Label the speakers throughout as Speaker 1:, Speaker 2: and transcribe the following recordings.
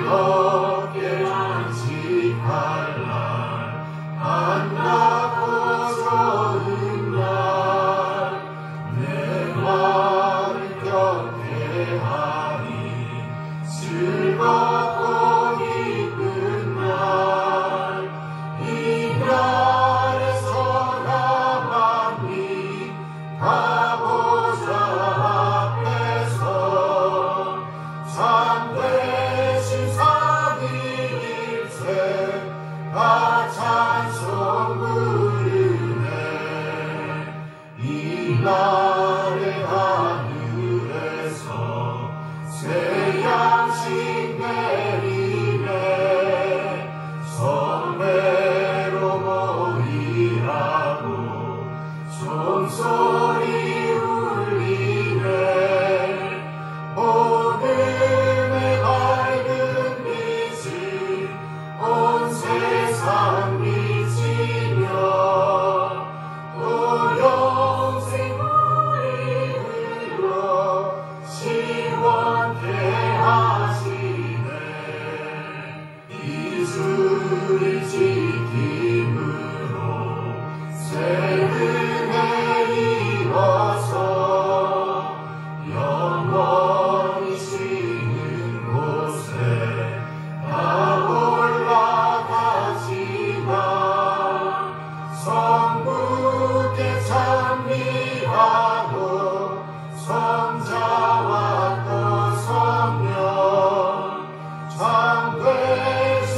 Speaker 1: 즐겁게 안식할 날 안다고 좋은 날 내 마음을 경배하니 즐겁고 기쁜 날 이 날에서 나만이 가보자 앞에서 참되신 삼위일체 다 찬송 부르네. 이 날의 하늘에서 새 양식 내리네. 성회로 모이라고 종소리 울리네. 어둠의 밝은 빛이 온 세상 비치며 또 영생물이 흘러 시원케 하시네. 이주를 지킴으로 새 은혜 입어서 영원히 쉬는 곳에 다 올라가시나. 성부께 찬미하고 성자와 또 성령 참되신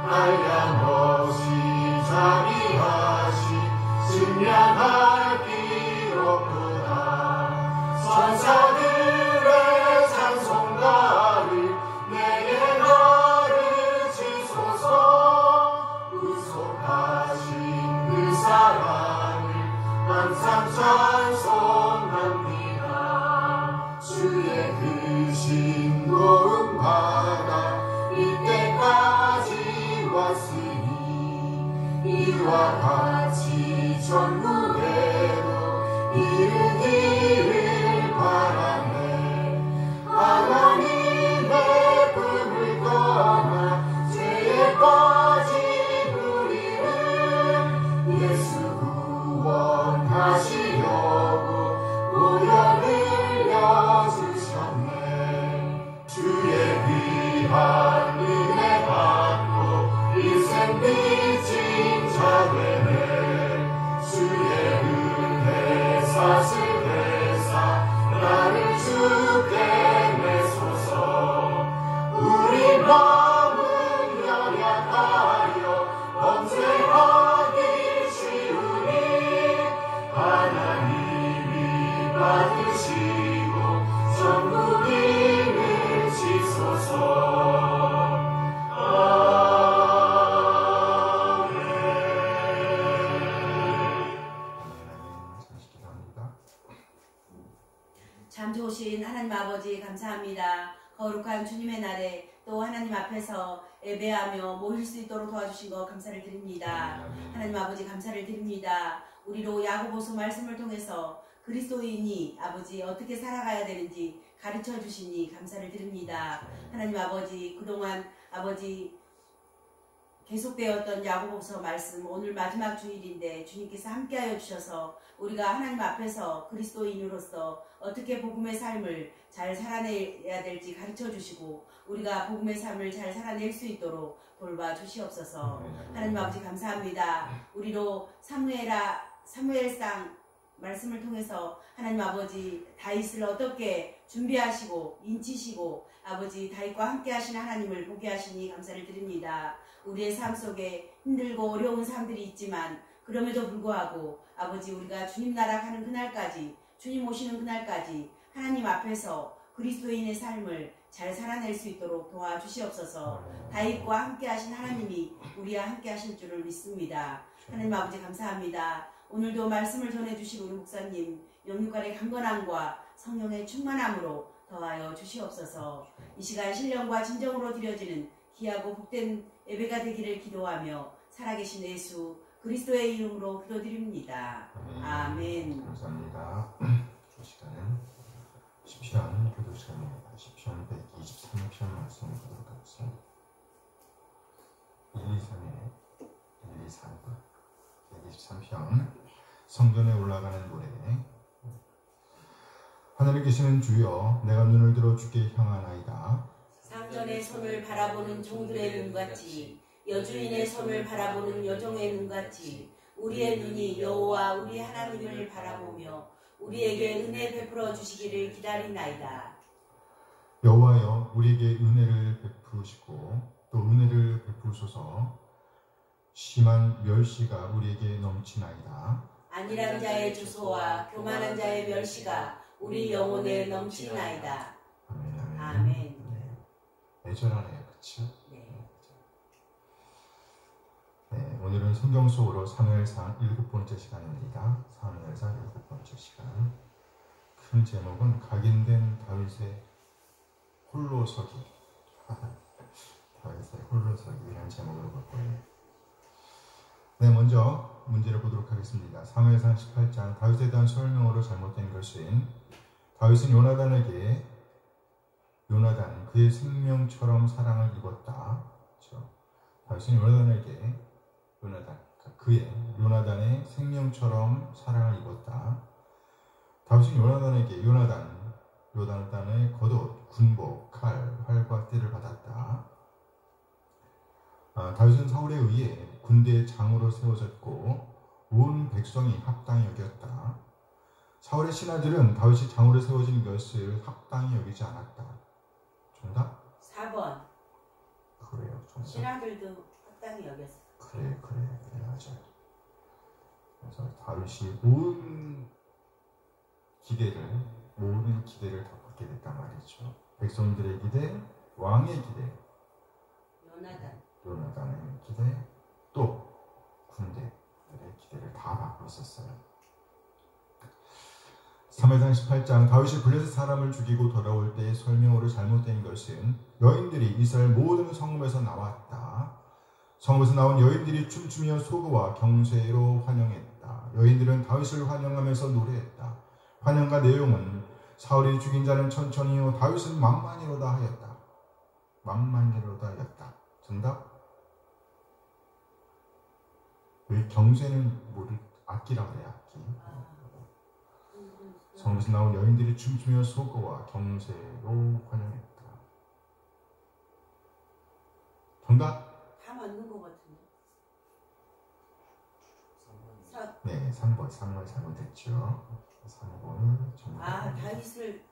Speaker 1: 한량없이 자비하시 증량할 길 없도다. 천사들의 찬송가를 내게 가르치소서. 의속하신 그 사랑을 항상 찬송합니다. 주의 그 신고음 받아 이때까지 왔으니 이와 같이 천국에도 이르기를 바라네. 하나님의 품을 떠나 죄에 빠진 우리를 예수 구원하시려고 오려 흘려주셨네. 주의 귀한 은혜 받고 인생 빚진 자 되네. 주의 은혜 사슬회사 나를 주께 내소서. 우리 마음은 연약하여 범죄하기 쉬우니 하나님이 받으시고 천국임을 지소서.
Speaker 2: 참 좋으신 하나님 아버지 감사합니다. 거룩한 주님의 날에 또 하나님 앞에서 예배하며 모일 수 있도록 도와주신 것 감사를 드립니다. 하나님 아버지 감사를 드립니다. 우리로 야고보서 말씀을 통해서 그리스도인이 아버지 어떻게 살아가야 되는지 가르쳐 주시니 감사를 드립니다. 하나님 아버지 그동안 아버지 계속되었던 야고보서 말씀 오늘 마지막 주일인데 주님께서 함께하여 주셔서 우리가 하나님 앞에서 그리스도인으로서 어떻게 복음의 삶을 잘 살아내야 될지 가르쳐 주시고 우리가 복음의 삶을 잘 살아낼 수 있도록 돌봐 주시옵소서. 하나님 아버지 감사합니다. 우리로 사무엘상 말씀을 통해서 하나님 아버지 다윗을 어떻게 준비하시고 인치시고 아버지 다윗과 함께 하시는 하나님을 보게 하시니 감사를 드립니다. 우리의 삶 속에 힘들고 어려운 삶들이 있지만 그럼에도 불구하고 아버지 우리가 주님 나라 가는 그날까지 주님 오시는 그날까지 하나님 앞에서 그리스도인의 삶을 잘 살아낼 수 있도록 도와주시옵소서. 다윗과 함께 하신 하나님이 우리와 함께 하실 줄을 믿습니다. 하나님 아버지 감사합니다. 오늘도 말씀을 전해주신 우리 목사님 영육간의 강건함과 성령의 충만함으로 더하여 주시옵소서. 이 시간 신령과 진정으로 드려지는 귀하고 복된 예배가 되기를 기도하며 살아계신 예수 그리스도의 이름으로 기도드립니다. 아멘.
Speaker 3: 감사합니다. 이 시간은 시편 교도 시간입니다. 시편 123편 말씀 보도록 하겠습니다. 123편 성전에 올라가는 노래. 하늘에 계시는 주여 내가 눈을 들어 주께 향하나이다.
Speaker 2: 상전의 손을 바라보는 종들의 눈같이 여주인의 손을 바라보는 여종의 눈같이 우리의 눈이 여호와 우리 하나님을 바라보며 우리에게 은혜 베풀어 주시기를 기다리나이다.
Speaker 3: 여호와여 우리에게 은혜를 베푸시고 또 은혜를 베푸소서. 심한 멸시가 우리에게 넘치나이다.
Speaker 2: 안일한 자의 주소와 교만한 자의 멸시가 우리 영혼에 넘치나이다.
Speaker 3: 아멘.
Speaker 2: 아멘.
Speaker 3: 애절하네요, 그렇죠?
Speaker 2: 네.
Speaker 3: 네, 오늘은 성경 속으로 사무엘상 7번째 시간입니다. 사무엘상 7번째 시간. 큰 제목은 각인된 다윗의 홀로서기. 다윗의 홀로서기라는 제목으로 볼 거예요. 네, 먼저 문제를 보도록 하겠습니다. 사무엘상 18장 다윗에 대한 설명으로 잘못된 것은 다윗은 요나단 그의 생명처럼 사랑을 입었다. 그렇죠? 다윗은 요나단의 생명처럼 사랑을 입었다. 다윗은 요나단의 겉옷, 군복, 칼, 활과 띠를 받았다. 다윗은 사울에 의해 군대의 장으로 세워졌고 온 백성이 합당히 여겼다. 사울의 신하들은 다윗이 장으로 세워진 것을 합당히 여기지 않았다. 정답?
Speaker 2: 4번.
Speaker 3: 그래요. 정답.
Speaker 2: 신하들도 합당히 여겼어.
Speaker 3: 그래 맞아요. 그래서 다윗이 모든 기대를 다 받게 됐단 말이죠. 백성들의 기대, 왕의 기대, 요나단의 기대, 또 군대들의 기대를 다 받고 있었어요. 사무엘상 18장 다윗이 블레셋 사람을 죽이고 돌아올 때의 설명으로 잘못된 것은 여인들이 이스라엘 모든 성읍에서 나왔다. 성읍에서 나온 여인들이 춤추며 소고와 경쇠로 환영했다. 여인들은 다윗을 환영하면서 노래했다. 환영가 내용은 사울이 죽인 자는 천천히요 다윗은 만만이로다 하였다. 만만이로다 하였다. 정답? 왜 경쇠는 뭐를 악기라고 그래 악기. 성읍에서 나온 여인들이 춤추며 소고와 경쇠로 환영했다. 정답?
Speaker 2: 다 맞는 것 같은데.
Speaker 3: 네, 3번 잘못했죠. 3번 정답.
Speaker 2: 다윗을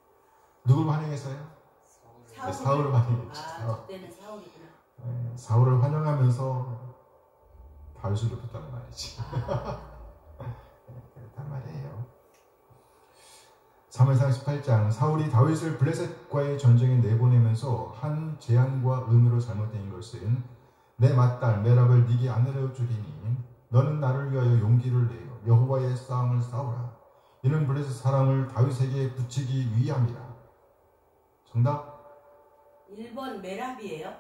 Speaker 3: 누굴 환영했어요? 네, 사울을 환영했죠.
Speaker 2: 그때는 사울이구나.
Speaker 3: 네, 사울을 환영하면서 다윗을 높였다는 말이지. 네, 그랬단 말이에요. 사무엘상 18장 사울이 다윗을 블레셋과의 전쟁에 내보내면서 한 제안과 의무로 잘못된 것은 내 맏딸 메랍을 네게 아내로 주리니 너는 나를 위하여 용기를 내어 여호와의 싸움을 싸우라. 이는 블레셋 사람을 다윗에게 붙이기 위함이라. 정답?
Speaker 2: 1번 메랍이에요?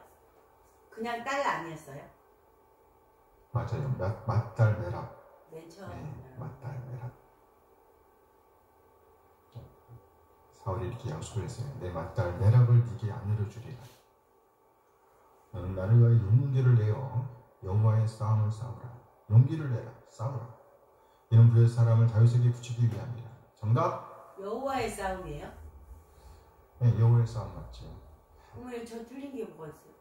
Speaker 2: 그냥 딸 아니었어요?
Speaker 3: 맞아요. 맏딸 메랍.
Speaker 2: 맨 처음.
Speaker 3: 네, 맏딸 메랍. 사울이 이렇게 약속을 했어요. 내 맏딸 메랍을 네게 아내로 주리라. 너는 나를 위하여 용기를 내어 여호와의 싸움을 싸우라. 용기를 내라. 싸우라. 이는 블레셋 사람을 다윗에게 붙이기 위함이라. 정답?
Speaker 2: 여호와의 싸움이에요?
Speaker 3: 네, 여호와의 싸움 맞죠.
Speaker 2: 왜 저 틀린 게 뭐가 있어요?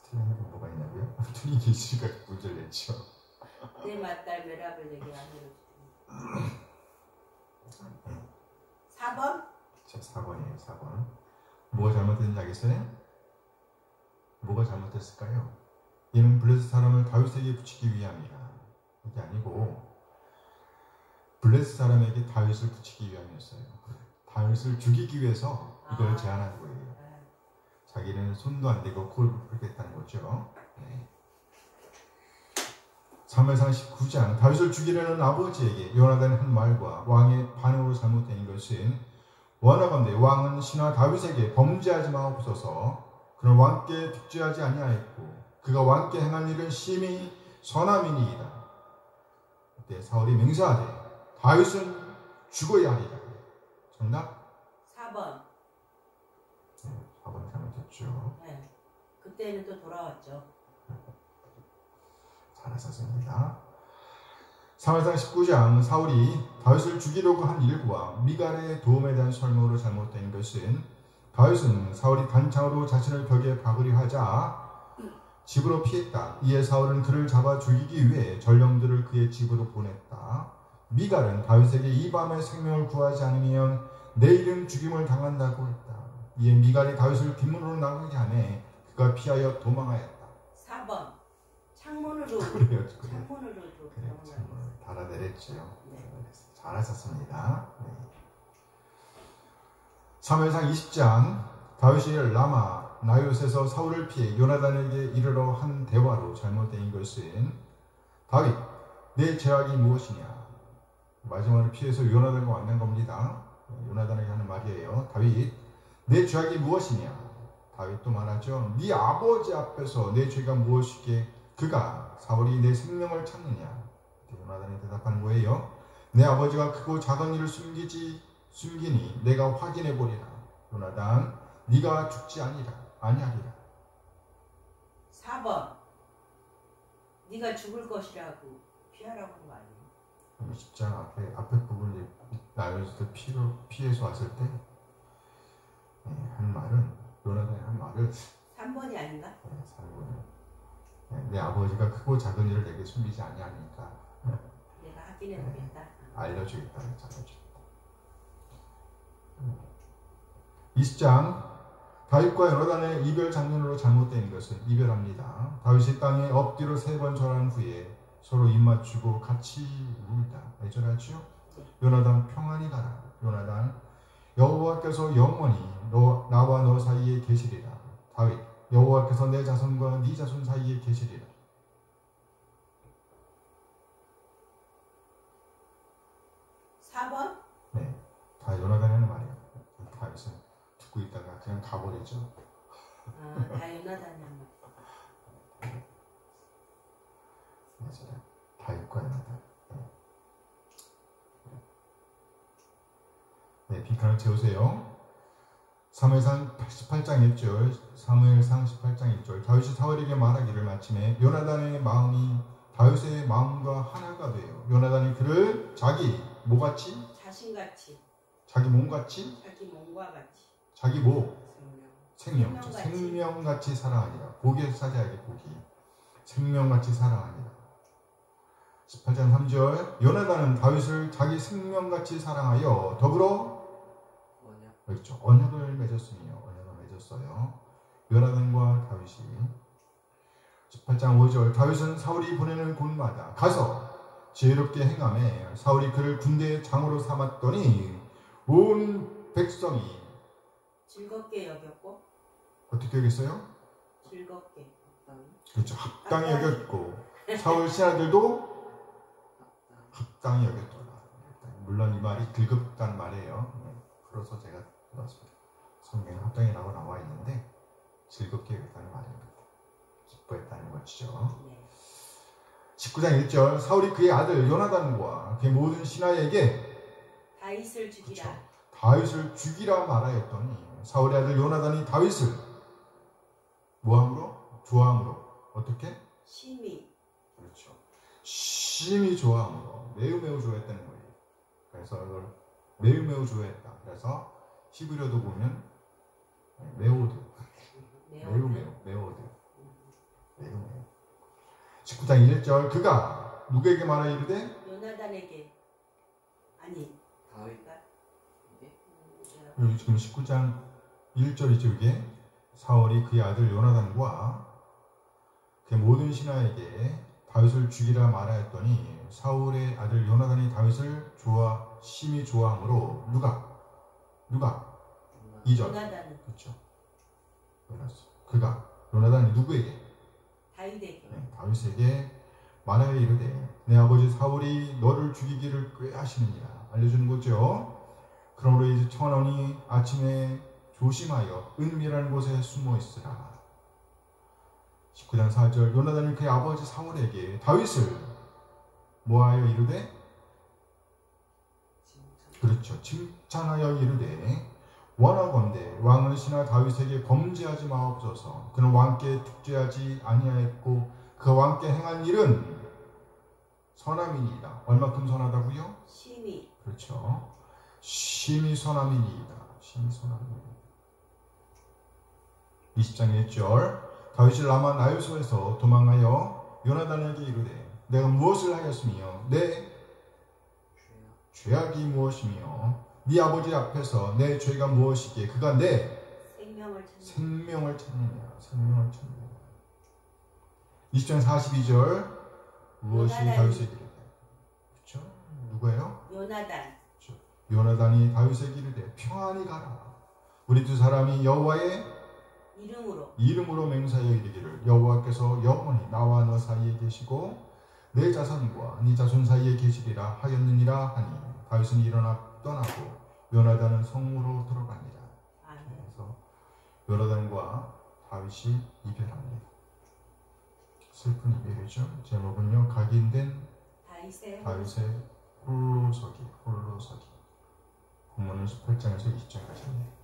Speaker 3: 틀린 게 뭐가 있냐고요? 틀린 게 있으니까 문제를 냈죠.
Speaker 2: 내 맏딸 메랍을 내게 아내로 주리니. 4번?
Speaker 3: 자, 4번이에요. 4번. 뭐가 잘못됐는지 알겠어요? 뭐가 잘못됐을까요? 이는 블레셋 사람을 다윗에게 붙이기 위함이라. 이게 아니고 블레셋 사람에게 다윗을 붙이기 위함이었어요. 다윗을 죽이기 위해서 이걸 제안한 거예요. 자기는 손도 안 대고 코를 풀겠다는 거죠. 네. 사무엘상 19장 다윗을 죽이려는 아버지에게 요나단이 한 말과 왕의 반응으로 잘못된 것은 원하건대 왕은 신하 다윗에게 범죄하지 마옵소서. 그는 왕께 득죄하지 아니하였고 그가 왕께 행한 일은 심히 선함이니이다. 그때 사울이 맹세하되 다윗은 죽어야 하리라. 정답?
Speaker 2: 4번.
Speaker 3: 네, 4번 잘못했죠.
Speaker 2: 네. 그때는 또 돌아왔죠.
Speaker 3: 잘하셨습니다. 사무엘상 19장 사울이 다윗을 죽이려고 한 일과 미갈의 도움에 대한 설명으로 잘못된 것은 다윗은 사울이 단창으로 자신을 벽에 박으려 하자 집으로 피했다. 이에 사울은 그를 잡아 죽이기 위해 전령들을 그의 집으로 보냈다. 미갈은 다윗에게 이 밤에 생명을 구하지 않으면 내일은 죽임을 당한다고 했다. 이에 미갈이 다윗을 뒷문으로 나가게 하매 그가 피하여 도망하였다.
Speaker 2: 4번. 창문으로.
Speaker 3: 그래요.
Speaker 2: 창문으로
Speaker 3: 달아내렸죠.
Speaker 2: 네.
Speaker 3: 잘하셨습니다. 네. 사무엘상 20장 다윗이 라마 나요스에서 사울을 피해 요나단에게 이르러 한 대화로 잘못된 것은 다윗 내 죄악이 무엇이냐. 마지막으로 피해서 요나단과 만난 겁니다. 요나단에게 하는 말이에요. 다윗 내 죄악이 무엇이냐. 다윗도 말하죠. 네 아버지 앞에서 내 죄가 무엇이기에 그가 사울이 내 생명을 찾느냐. 요나단이 대답하는 거예요. 내 아버지가 크고 작은 일을 숨기니 내가 확인해 보리라. 요나단 네가 죽지 아니하리라.
Speaker 2: 4번. 네가 죽을 것이라고 피하라고 한 거 아니에요?
Speaker 3: 20장 앞에 부분이 나요스도 피해서 왔을 때 한 말은 요나단이 한 말을
Speaker 2: 3번이 아닌가?
Speaker 3: 3번. 내 아버지가 크고 작은 일을 내게 숨기지 아니하니까
Speaker 2: 내가 확인해 보겠다.
Speaker 3: 알려주겠다. 20장 다윗과 요나단의 이별 장면으로 잘못된 것은 이별합니다. 다윗이 땅에 엎드려 3번 절한 후에 서로 입맞추고 같이 울다. 왜 저러죠? 요나단 평안히 가라. 요나단 여호와께서 영원히 나와 너 사이에 계시리라. 다윗 여호와께서 내 자손과 네 자손 사이에 계시리라. 네, 다 요나단이 하는 말이에요. 다윗은 듣고 있다가 그냥 가버리죠.
Speaker 2: 다 요나단이 한 말.
Speaker 3: 맞아요. 다윗과 요나단. 네, 빈칸을 채우세요. 사무엘상 18장 1절, 사무엘상 18장 1절. 다윗이 사울에게 말하기를 마침에 요나단의 마음이 다윗의 마음과 하나가 돼요. 요나단이 그를 자기 뭐같이?
Speaker 2: 자신같이.
Speaker 3: 자기 몸같이?
Speaker 2: 자기 몸과 같이.
Speaker 3: 자기 뭐?
Speaker 2: 생명.
Speaker 3: 생명같이 사랑하니라. 복의 사자에게 복이. 생명같이 사랑하니라. 18장 3절. 요나단은 다윗을 자기 생명같이 사랑하여 더불어 그렇죠. 언약을 맺었어요. 요나단과 다윗이. 18장 5절. 다윗은 사울이 보내는 곳마다 가서 지혜롭게 행하매 사울이 그를 군대의 장으로 삼았더니 온 백성이
Speaker 2: 즐겁게 여겼고
Speaker 3: 어떻게 여겼어요?
Speaker 2: 즐겁게
Speaker 3: 그렇죠. 합당히 여겼고 사울 신하들도 합당히 여겼더라. 물론 이 말이 즐겁다는 말이에요. 그래서 제가 들었습니다. 성경에 합당이라고 나와 있는데 즐겁게 여겼다는 말입니다. 기뻐했다는 것이죠. 19장 1절. 사울이 그의 아들 요나단과 그의 모든 신하에게
Speaker 2: 다윗을 죽이라.
Speaker 3: 그렇죠. 다윗을 죽이라 말하였더니 사울의 아들 요나단이 다윗을 뭐함으로? 좋아함으로. 어떻게?
Speaker 2: 심히.
Speaker 3: 그렇죠. 심히 좋아함으로. 매우 좋아했다는 거예요. 그래서 이걸 매우 좋아했다. 그래서 히브리어도 보면 매우 19장 1절. 그가 누구에게 말하여 이르되?
Speaker 2: 요나단에게. 아니
Speaker 4: 다윗.
Speaker 3: 여기 지금 19장 1절이죠. 이게 사울이 그의 아들 요나단과 그의 모든 신하에게 다윗을 죽이라 말하였더니 사울의 아들 요나단이 다윗을 심히 좋아함으로 누가? 2절.
Speaker 2: 요나단.
Speaker 3: 그렇죠. 그가 요나단이 누구에게?
Speaker 2: 다윗에게.
Speaker 3: 네, 다윗에게 말하여 이르되 내 아버지 사울이 너를 죽이기를 꾀하시느니라. 알려주는 거죠. 그러므로 이제 청하노니 아침에 조심하여 은밀한 곳에 숨어 있으라. 19장 4절. 요나단이 그의 아버지 사울에게 다윗을 뭐하여 이르되? 그렇죠. 칭찬하여 이르되 원하건대 왕의 신하 다윗에게 범죄하지 마옵소서. 그는 왕께 tuk죄하지 아니하였고 그 왕께 행한 일은 선함이니이다. 얼마큼 선하다고요?
Speaker 2: 심히.
Speaker 3: 그렇죠. 심히 선함이니이다. 심히 선함이니이다. 20장 1절. 다윗이 라마 나요소에서 도망하여 요나단에게 이르되 내가 무엇을 하였으며 내 죄악이 무엇이며 네 아버지 앞에서 내 죄가 무엇이기에 그가 내 생명을 찾느냐. 20장 42절. 무엇이 다윗에게 이르되? 그렇죠? 누구예요?
Speaker 2: 요나단.
Speaker 3: 그렇죠. 요나단이 다윗에게 이르되 평안히 가라. 우리 두 사람이 여호와의 이름으로 맹세하여 이르기를 여호와께서 영원히 나와 너 사이에 계시고 내 자손과 네 자손 사이에 계시리라 하였느니라 하니 다윗은 일어나 떠나고 요나단은 성으로 들어갑니다. 그래서 요나단과 다윗이 이별합니다. 슬픈 이별이죠. 제목은요. 각인된 다윗의 홀로서기. 본문은 18장에서 20장까지입니다.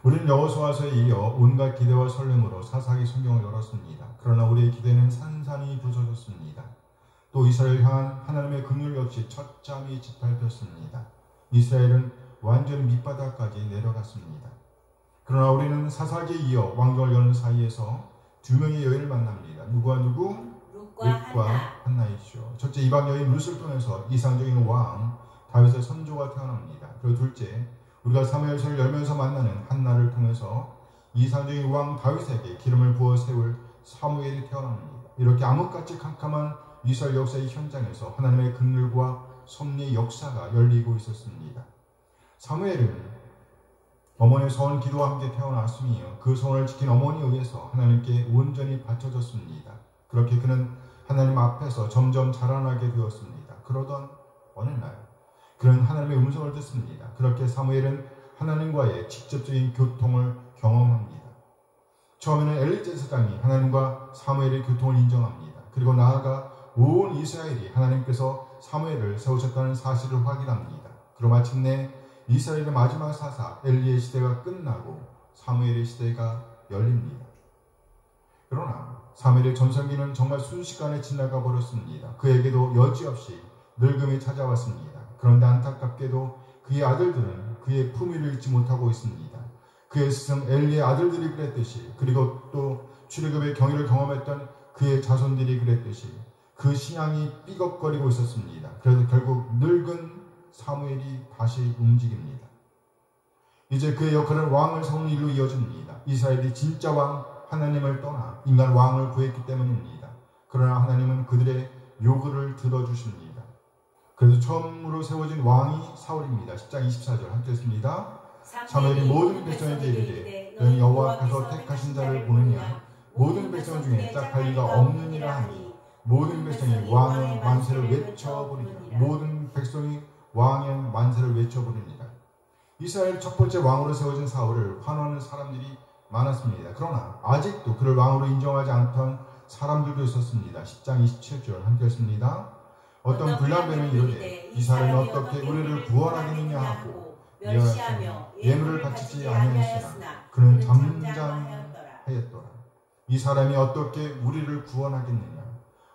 Speaker 3: 우리는 여호수아서에 이어 온갖 기대와 설렘으로 사사기 성경을 열었습니다. 그러나 우리의 기대는 산산이 부서졌습니다. 또 이스라엘 향한 하나님의 긍휼 역시 첫잠이 짓밟혔습니다. 이스라엘은 완전히 밑바닥까지 내려갔습니다. 그러나 우리는 사사기에 이어 왕정을 여는 사이에서 두 명의 여인을 만납니다. 누구와 누구? 룻과 한나이죠. 첫째 이방 여인 룻을 통해서 이상적인 왕 다윗의 선조가 태어납니다. 그리고 둘째 우리가 사무엘서를 열면서 만나는 한나를 통해서 이상적인 왕 다윗에게 기름을 부어 세울 사무엘이 태어납니다. 이렇게 암흑같이 캄캄한 이스라엘 역사의 현장에서 하나님의 긍휼과 섭리의 역사가 열리고 있었습니다. 사무엘은 어머니의 서원 기도와 함께 태어났으며 그 소원을 지킨 어머니에 의해서 하나님께 온전히 바쳐졌습니다. 그렇게 그는 하나님 앞에서 점점 자라나게 되었습니다. 그러던 어느 날 그는 하나님의 음성을 듣습니다. 그렇게 사무엘은 하나님과의 직접적인 교통을 경험합니다. 처음에는 엘리 제사장이 하나님과 사무엘의 교통을 인정합니다. 그리고 나아가 온 이스라엘이 하나님께서 사무엘을 세우셨다는 사실을 확인합니다. 그리고 마침내 이스라엘의 마지막 사사 엘리의 시대가 끝나고 사무엘의 시대가 열립니다. 그러나 사무엘의 전성기는 정말 순식간에 지나가 버렸습니다. 그에게도 여지없이 늙음이 찾아왔습니다. 그런데 안타깝게도 그의 아들들은 그의 품위를 잊지 못하고 있습니다. 그의 스승 엘리의 아들들이 그랬듯이, 그리고 또 출애굽의 경위를 경험했던 그의 자손들이 그랬듯이 그 신앙이 삐걱거리고 있었습니다. 그래서 결국 늙은 사무엘이 다시 움직입니다. 이제 그의 역할은 왕을 세우는 일로 이어집니다. 이스라엘이 진짜 왕 하나님을 떠나 인간 왕을 구했기 때문입니다. 그러나 하나님은 그들의 요구를 들어주십니다. 그래서 처음으로 세워진 왕이 사울입니다. 10장 24절 함께 했습니다. 사무엘이 모든 백성에게 이르되 너는 여호와께서 택하신 자를 보느냐 모든 백성 중에 짝할 리가 없느니라 하니 모든 백성이 왕의 만세를 외쳐부르니라. 모든 백성이 왕의 만세를 외쳐부릅니다. 이스라엘 첫 번째 왕으로 세워진 사울을 환호하는 사람들이 많았습니다. 그러나 아직도 그를 왕으로 인정하지 않던 사람들도 있었습니다. 10장 27절 함께 했습니다. 어떤 불량배는 이르되 이 사람이 어떻게 우리를 구원하겠느냐 하고 멸시하며 예물을 바치지 아니하였으나 그는 잠잠하였더라. 이 사람이 어떻게 우리를 구원하겠느냐.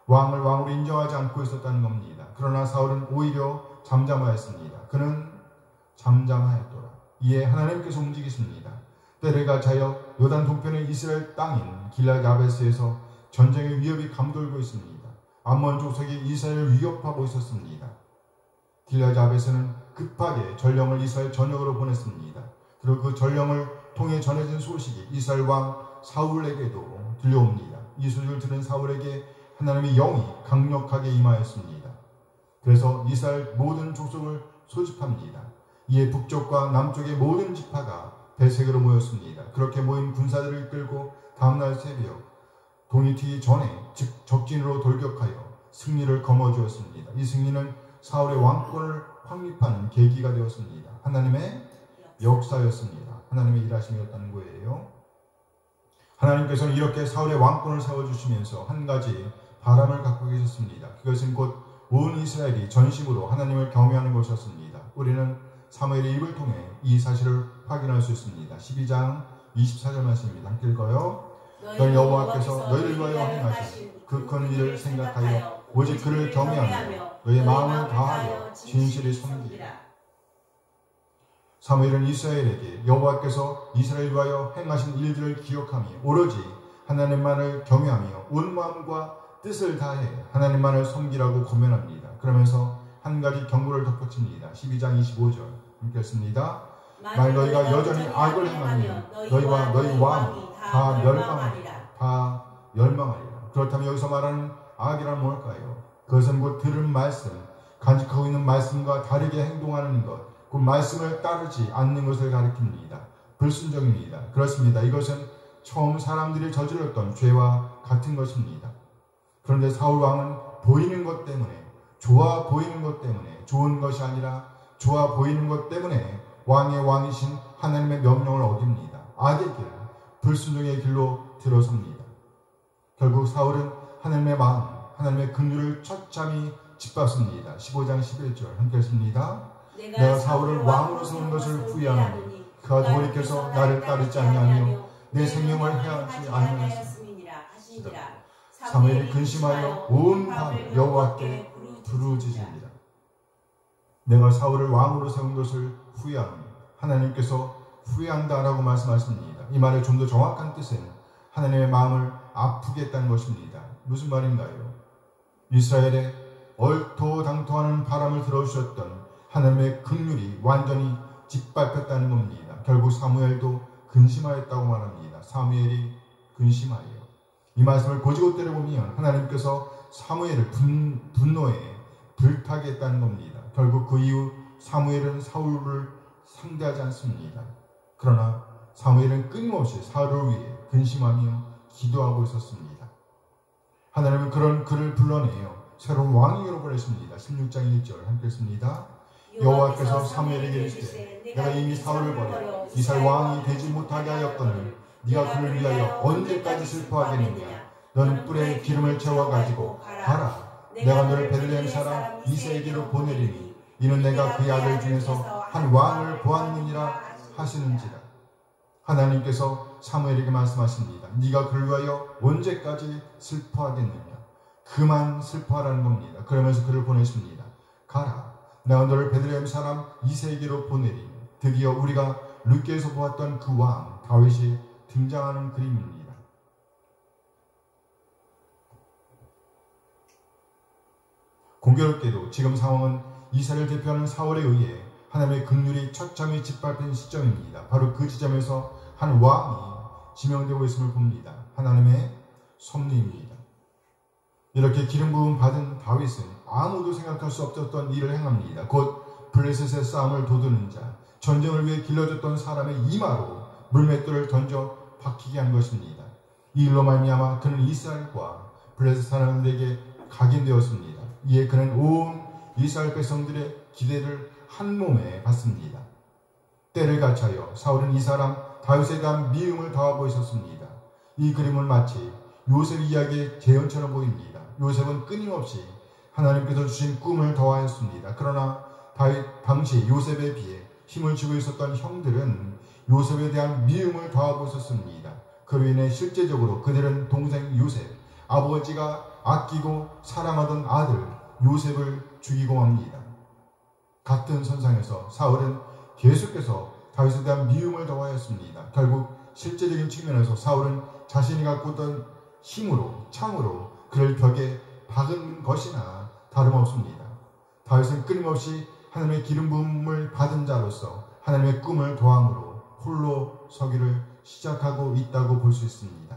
Speaker 3: 왕을 왕으로 인정하지 않고 있었다는 겁니다. 그러나 사울은 오히려 잠잠하였습니다. 그는 잠잠하였더라. 이에 하나님께서 움직이십니다. 때를 가자여 요단 동편의 이스라엘 땅인 길앗 야베스에서 전쟁의 위협이 감돌고 있습니다. 암몬 족속이 이스라엘을 위협하고 있었습니다. 길앗 야베스는 급하게 전령을 이스라엘 전역으로 보냈습니다. 그리고 그 전령을 통해 전해진 소식이 이스라엘 왕 사울에게도 들려옵니다. 이 소식을 들은 사울에게 하나님의 영이 강력하게 임하였습니다. 그래서 이스라엘 모든 족속을 소집합니다. 이에 북쪽과 남쪽의 모든 지파가 배색으로 모였습니다. 그렇게 모인 군사들을 이끌고 다음날 새벽 동이 튀기 전에 즉 적진으로 돌격하여 승리를 거머쥐었습니다. 이 승리는 사울의 왕권을 확립하는 계기가 되었습니다. 하나님의 역사였습니다. 하나님의 일하심이었다는 거예요. 하나님께서는 이렇게 사울의 왕권을 세워주시면서 한 가지 바람을 갖고 계셨습니다. 그것은 곧 온 이스라엘이 전심으로 하나님을 경외하는 것이었습니다. 우리는 사무엘의 입을 통해 이 사실을 확인할 수 있습니다. 12장 24절 말씀입니다. 함께 읽어요. 너희 여호와께서 너희를 위하여 행하신 그 큰 일을 생각하여 오직 그를 경외하며 너희 마음을 다하여 진실히 섬기라. 사무엘은 이스라엘에게 여호와께서 이스라엘 위하여 행하신 일들을 기억하며 오로지 하나님만을 경외하며 온 마음과 뜻을 다해 하나님만을 섬기라고 권면합니다. 그러면서 한 가지 경고를 덧붙입니다. 12장 25절 함께 했습니다. 만일 너희가 여전히 악을 행하면 너희와 너희 왕이 다 멸망하리라. 그렇다면 여기서 말하는 악이란 뭘까요? 그것은 곧 들은 말씀, 간직하고 있는 말씀과 다르게 행동하는 것, 그 말씀을 따르지 않는 것을 가리킵니다. 불순종입니다. 그렇습니다. 이것은 처음 사람들이 저질렀던 죄와 같은 것입니다. 그런데 사울 왕은 보이는 것 때문에, 좋아 보이는 것 때문에, 좋은 것이 아니라 좋아 보이는 것 때문에 왕의 왕이신 하나님의 명령을 어깁니다. 악의 길, 불순종의 길로 들어섭니다. 결국 사울은 하나님의 마음, 하나님의 긍휼을 처참히 짓밟습니다. 15장 11절 함께 했습니다. 내가 사울을 왕으로 세운 것을 후회하노니 그가 돌이켜서 나를 따르지 아니하며 내 생명을 해하지 아니하였습니다. 사무엘이 근심하여 온 밤 여호와께 부르짖으니라. 내가 사울을 왕으로 세운 것을 후회하노니 하나님께서 후회한다라고 말씀하십니다. 이 말의 좀 더 정확한 뜻은 하나님의 마음을 아프게 했다는 것입니다. 무슨 말인가요? 이스라엘에 얼토당토하는 바람을 들어주셨던 하나님의 긍휼이 완전히 짓밟혔다는 겁니다. 결국 사무엘도 근심하였다고 말합니다. 사무엘이 근심하여. 이 말씀을 곧이곧대로 보면 하나님께서 사무엘을 분노에 불타게 했다는 겁니다. 결국 그 이후 사무엘은 사울을 상대하지 않습니다. 그러나 사무엘은 끊임없이 사울을 위해 근심하며 기도하고 있었습니다. 하나님은 그런 그를 불러내어 새로운 왕위로 보내십니다. 16장 1절 함께 읽습니다. 여호와께서 사무엘에게 이르시되 내가 이미 사울을 버려 이스라엘 왕이 되지 못하게 하였거늘 네가 그를 위하여 언제까지 슬퍼하겠느냐. 너는 뿔에 기름을 채워 가지고 가라. 내가 너를 베들레헴 사람 이새에게로 보내리니 이는 내가 그의 아들 중에서 한 왕을 보았느니라 하시는지라. 하나님께서 사무엘에게 말씀하십니다. 네가 그를 위하여 언제까지 슬퍼하겠느냐. 그만 슬퍼하라는 겁니다. 그러면서 그를 보내십니다. 가라. 내가 너를 베들레헴 사람 이새에게로 보내리니. 드디어 우리가 룻기에서 보았던 그 왕 다윗이 등장하는 그림입니다. 공교롭게도 지금 상황은 이스라엘을 대표하는 사울에 의해 하나님의 긍휼이 처참히 짓밟힌 시점입니다. 바로 그 지점에서 한 왕이 지명되고 있음을 봅니다. 하나님의 섭리입니다. 이렇게 기름 부음 받은 다윗은 아무도 생각할 수 없었던 일을 행합니다. 곧 블레셋의 싸움을 도두는 자, 전쟁을 위해 길러졌던 사람의 이마로 물맷돌을 던져 박히게 한 것입니다. 이 일로 말미암아 그는 이스라엘과 블레셋 사람들에게 각인되었습니다. 이에 그는 온 이스라엘 백성들의 기대를 한 몸에 받습니다. 때를 같이하여 사울은 이 사람 다윗에 대한 미움을 더하고 있었습니다. 이 그림은 마치 요셉 이야기의 재현처럼 보입니다. 요셉은 끊임없이 하나님께서 주신 꿈을 더하였습니다. 그러나 다윗 당시 요셉에 비해 힘을 쥐고 있었던 형들은 요셉에 대한 미움을 더하고 있었습니다. 그로 인해 실제적으로 그들은 동생 요셉, 아버지가 아끼고 사랑하던 아들 요셉을 죽이고 맙니다. 같은 선상에서 사울은 계속해서 다윗에 대한 미움을 더하였습니다. 결국 실제적인 측면에서 사울은 자신이 갖고 있던 힘으로, 창으로 그를 벽에 박은 것이나 다름없습니다. 다윗은 끊임없이 하나님의 기름 부음을 받은 자로서 하나님의 꿈을 더함으로 홀로 서기를 시작하고 있다고 볼 수 있습니다.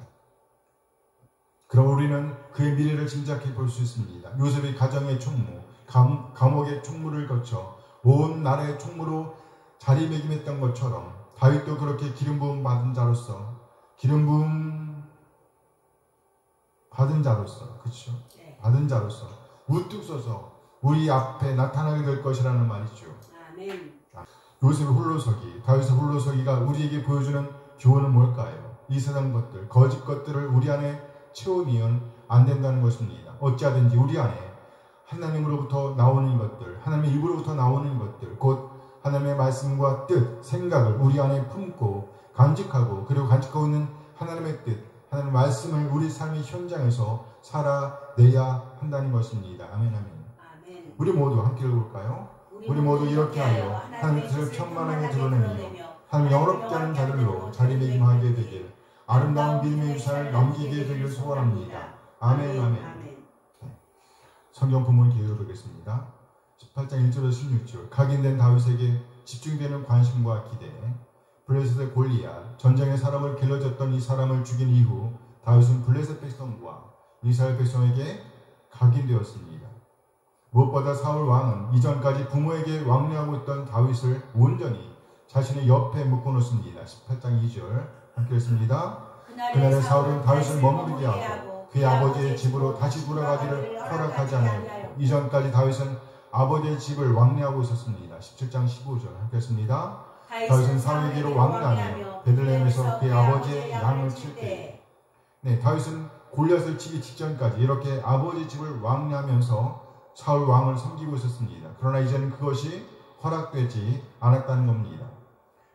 Speaker 3: 그럼 우리는 그의 미래를 짐작해 볼 수 있습니다. 요셉이 가정의 총무, 감옥의 총무를 거쳐 온 나라의 총무로 자리매김했던 것처럼 다윗도 그렇게 기름 부음 받은 자로서 그렇죠? 받은 자로서 우뚝 서서 우리 앞에 나타나게 될 것이라는 말이죠.
Speaker 2: 아멘.
Speaker 3: 요셉의 홀로서기, 다윗의 홀로서기가 우리에게 보여주는 교훈은 뭘까요? 이 세상 것들, 거짓 것들을 우리 안에 채우면 안 된다는 것입니다. 어찌하든지 우리 안에 하나님으로부터 나오는 것들, 하나님의 입으로부터 나오는 것들, 곧 하나님의 말씀과 뜻, 생각을 우리 안에 품고 간직하고, 그리고 간직하고 있는 하나님의 뜻, 하나님의 말씀을 우리 삶의 현장에서 살아내야 한다는 것입니다. 아멘, 아멘. 우리 모두 함께 읽어볼까요? 우리 모두 이렇게 하여 하나님의 뜻을 편만하게 드러내며 하나님 영원롭지 않은 자들로 자리매김하게 되길, 아름다운 믿음의 유산을 남기게 되길 소원합니다. 아멘, 아멘. 성경 본문 기회로 보겠습니다. 18장 1절에서 16절. 각인된 다윗에게 집중되는 관심과 기대. 블레셋의 골리앗, 전쟁의 사람을 길러줬던 이 사람을 죽인 이후 다윗은 블레셋 백성과 이스라엘 백성에게 각인되었습니다. 무엇보다 사울 왕은 이전까지 부모에게 왕래하고 있던 다윗을 온전히 자신의 옆에 묶어놓습니다. 18장 2절 함께 읽습니다. 그날에 사울은 다윗을 머무르게 하고 그의 아버지의 집으로 다시 돌아가기를 허락하지 않았고, 이전까지 다윗은 아버지의 집을 왕래하고 있었습니다. 17장 15절 함께 읽습니다. 다윗은 사울에게로 왕래하며 베들레헴에서 그의 아버지의 양을 칠 때, 다윗은 골리앗을 치기 직전까지 이렇게 아버지 집을 왕래하면서 사울 왕을 섬기고 있었습니다. 그러나 이제는 그것이 허락되지 않았다는 겁니다.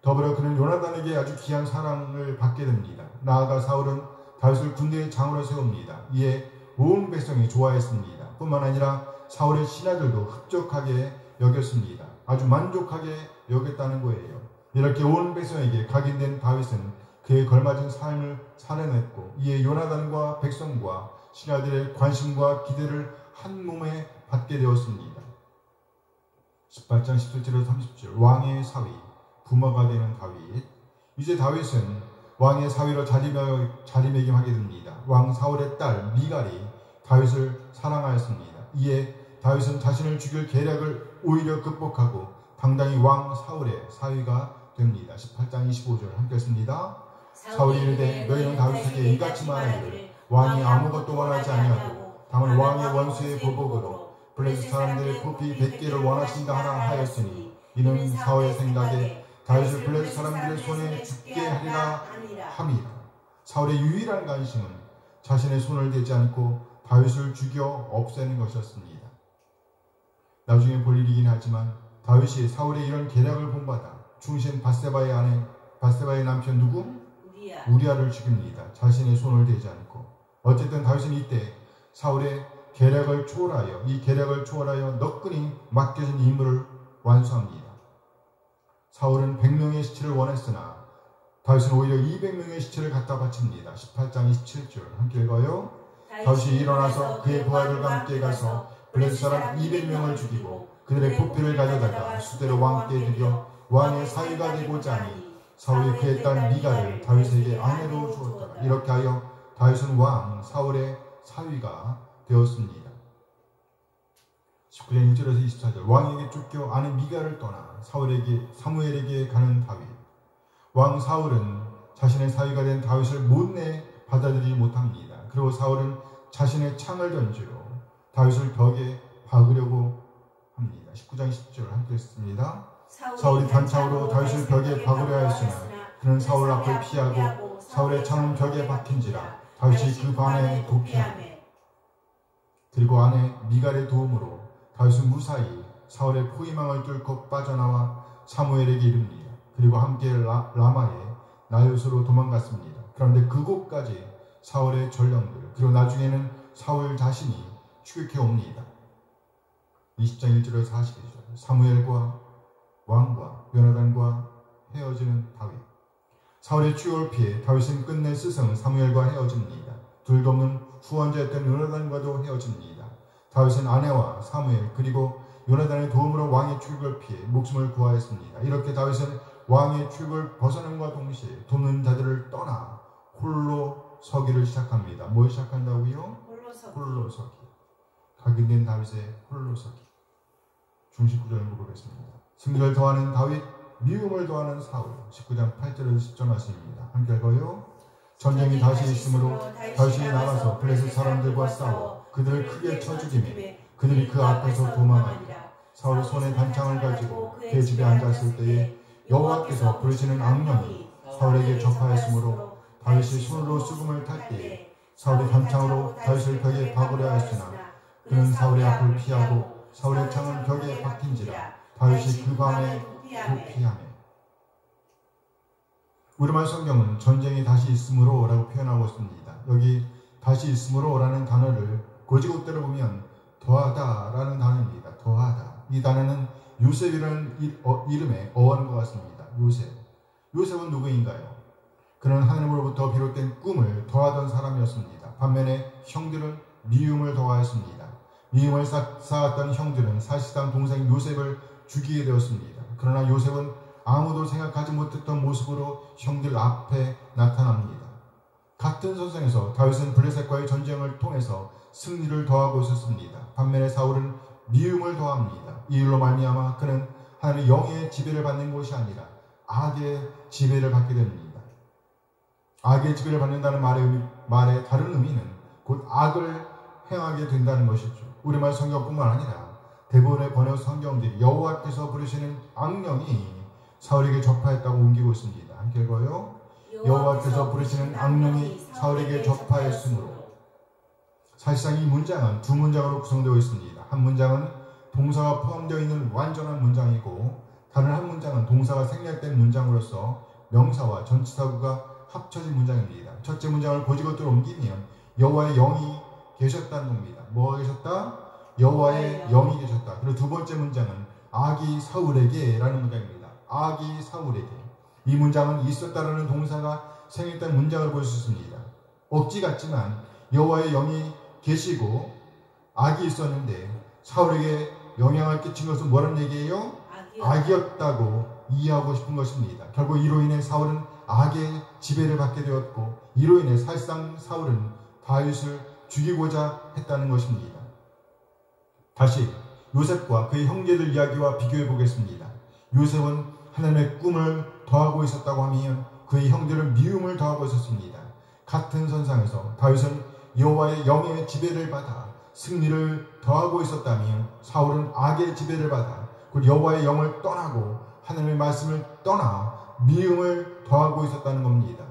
Speaker 3: 더불어 그는 요나단에게 아주 귀한 사랑을 받게 됩니다. 나아가 사울은 다윗을 군대의 장으로 세웁니다. 이에 온 백성이 좋아했습니다. 뿐만 아니라 사울의 신하들도 흡족하게 여겼습니다. 아주 만족하게 여겼다는 거예요. 이렇게 온 백성에게 각인된 다윗은 그에 걸맞은 삶을 살아냈고, 이에 요나단과 백성과 신하들의 관심과 기대를 한 몸에 받게 되었습니다. 18장 17절에서 30절. 왕의 사위, 부모가 되는 다윗. 이제 다윗은 왕의 사위로 자리매김하게 됩니다. 왕 사울의 딸 미갈이 다윗을 사랑하였습니다. 이에 다윗은 자신을 죽일 계략을 오히려 극복하고 당당히 왕 사울의 사위가 됩니다. 18장 25절 함께 했습니다. 사울이 이르되 너희는 다윗에게 이같이 말하기를 왕이 아무것도 원하지 아니하고 다만 왕의 원수의 보복으로 블레셋 사람들의 부피 100개를 원하신다 하나 하였으니 이는 사울의 생각에 다윗을 블레셋 사람들의 손에 죽게 하리라 함이라. 사울의 유일한 관심은 자신의 손을 대지 않고 다윗을 죽여 없애는 것이었습니다. 나중에 볼 일이긴 하지만 다윗이 사울의 이런 계략을 본받아 충신 바세바의 아내 바세바의 남편 누구? 우리아를 죽입니다. 자신의 손을 대지 않고. 어쨌든 다윗은 이때 사울의 계략을 초월하여 너끈히 맡겨진 임무를 완수합니다. 사울은 100명의 시체를 원했으나 다윗은 오히려 200명의 시체를 갖다 바칩니다. 18장 27절 함께 읽어요. 다윗이 일어나서 그의 부하들과 함께 가서 블레셋 사람 200명을 죽이고 그들의 부피를 가져다가 수대로 왕께 드려 왕의 사위가 되고자 하니 사울이 그의 딸 미갈을 다윗에게 아내로 주었더라. 이렇게 하여 다윗은 왕 사울의 사위가 되었습니다. 19장 1절에서 24절 왕에게 쫓겨 아내 미갈을 떠나 사무엘에게 가는 다윗. 왕 사울은 자신의 사위가 된 다윗을 못내 받아들이지 못합니다. 그리고 사울은 자신의 창을 던지러 다윗을 벽에 박으려고 합니다. 19장 10절 함께 했습니다. 사울이 단창으로 다윗을 벽에 박으려 하였으나 그는 사울 앞을 피하고 사울의 창은 벽에 박힌지라 다윗이 그 밤에 도피하매. 그리고 아내 미갈의 도움으로 다윗은 무사히 사울의 포위망을 뚫고 빠져나와 사무엘에게 이릅니다. 그리고 함께 라마의 나요스로 도망갔습니다. 그런데 그곳까지 사울의 전령들 그리고 나중에는 사울 자신이 추격해 옵니다. 20장 1절에서 40절 사무엘과 왕과 요나단과 헤어지는 다윗. 사울의 추격을 피해 다윗은 끝내 스승 사무엘과 헤어집니다. 둘도 없는 후원자였던 요나단과도 헤어집니다. 다윗은 아내와 사무엘 그리고 요나단의 도움으로 왕의 추격을 피해 목숨을 구하였습니다. 이렇게 다윗은 왕의 추격을 벗어남과 동시에 돕는 자들을 떠나 홀로 서기를 시작합니다. 뭘 시작한다고요? 홀로 서기. 각인된 다윗의 홀로 서기. 중심 구절을 보겠습니다. 승리를 더하는 다윗, 미움을 더하는 사울. 19장 8절에서 10절 말씀입니다. 함께 읽어요. 전쟁이 다시 있으므로 다윗이 나가서 블레셋 사람들과 싸워 그들을 크게 쳐 죽이매 그들이 그 앞에서 도망하니라. 사울이 손에 단창을 가지고 그의 집에 앉았을 때에 여호와께서 부르시는 악령이 사울에게 접하였으므로 다윗이 손으로 수금을 탈 때에 사울이 단창으로 다윗을 벽에 박으려 하였으나 그는 사울의 앞을 피하고 사울의 창은 벽에 박힌지라 다윗이 그 밤에 도피하매. 우리말 성경은 전쟁이 다시 있으므로 라고 표현하고 있습니다. 여기 다시 있으므로 라는 단어를 고지고대로 보면 더하다 라는 단어입니다. 더하다. 이 단어는 요셉이라는 이름의 어원과 같습니다. 요셉은 누구인가요? 그는 하나님으로부터 비롯된 꿈을 더하던 사람이었습니다. 반면에 형들은 미움을 더하였습니다. 미움을 쌓았던 형들은 사실상 동생 요셉을 죽이게 되었습니다. 그러나 요셉은 아무도 생각하지 못했던 모습으로 형들 앞에 나타납니다. 같은 선상에서 다윗은 블레셋과의 전쟁을 통해서 승리를 더하고 있었습니다. 반면에 사울은 미움을 더합니다. 이 일로 말미암아 그는 하나님의 영의 지배를 받는 것이 아니라 악의 지배를 받게 됩니다. 악의 지배를 받는다는 말의 다른 의미는 곧 악을 행하게 된다는 것이죠. 우리말 성경뿐만 아니라 대부분의 번역 성경들이 여호와께서 부르시는 악령이 사울에게 접하였다고 옮기고 있습니다. 함께 읽어요. 여호와께서 부르시는 악령이 사울에게 접하였으므로. 사실상 이 문장은 두 문장으로 구성되어 있습니다. 한 문장은 동사가 포함되어 있는 완전한 문장이고 다른 한 문장은 동사가 생략된 문장으로서 명사와 전치사구가 합쳐진 문장입니다. 첫째 문장을 고지것대로 옮기면 여호와의 영이 계셨다는 겁니다. 뭐가 계셨다? 여호와의 영이 계셨다. 그리고 두 번째 문장은 악이 사울에게 라는 문장입니다. 악이 사울에게. 이 문장은 있었다라는 동사가 생략된 문장을 볼 수 있습니다. 억지 같지만 여호와의 영이 계시고 악이 있었는데 사울에게 영향을 끼친 것은 뭐라는 얘기예요? 악이었다고 이해하고 싶은 것입니다. 결국 이로 인해 사울은 악의 지배를 받게 되었고 이로 인해 사실상 사울은 다윗을 죽이고자 했다는 것입니다. 다시 요셉과 그의 형제들 이야기와 비교해 보겠습니다. 요셉은 하나님의 꿈을 더하고 있었다고 하면 그의 형제들은 미움을 더하고 있었습니다. 같은 선상에서 다윗은 여호와의 영의 지배를 받아 승리를 더하고 있었다면 사울은 악의 지배를 받아 그 여호와의 영을 떠나고 하나님의 말씀을 떠나 미움을 더하고 있었다는 겁니다.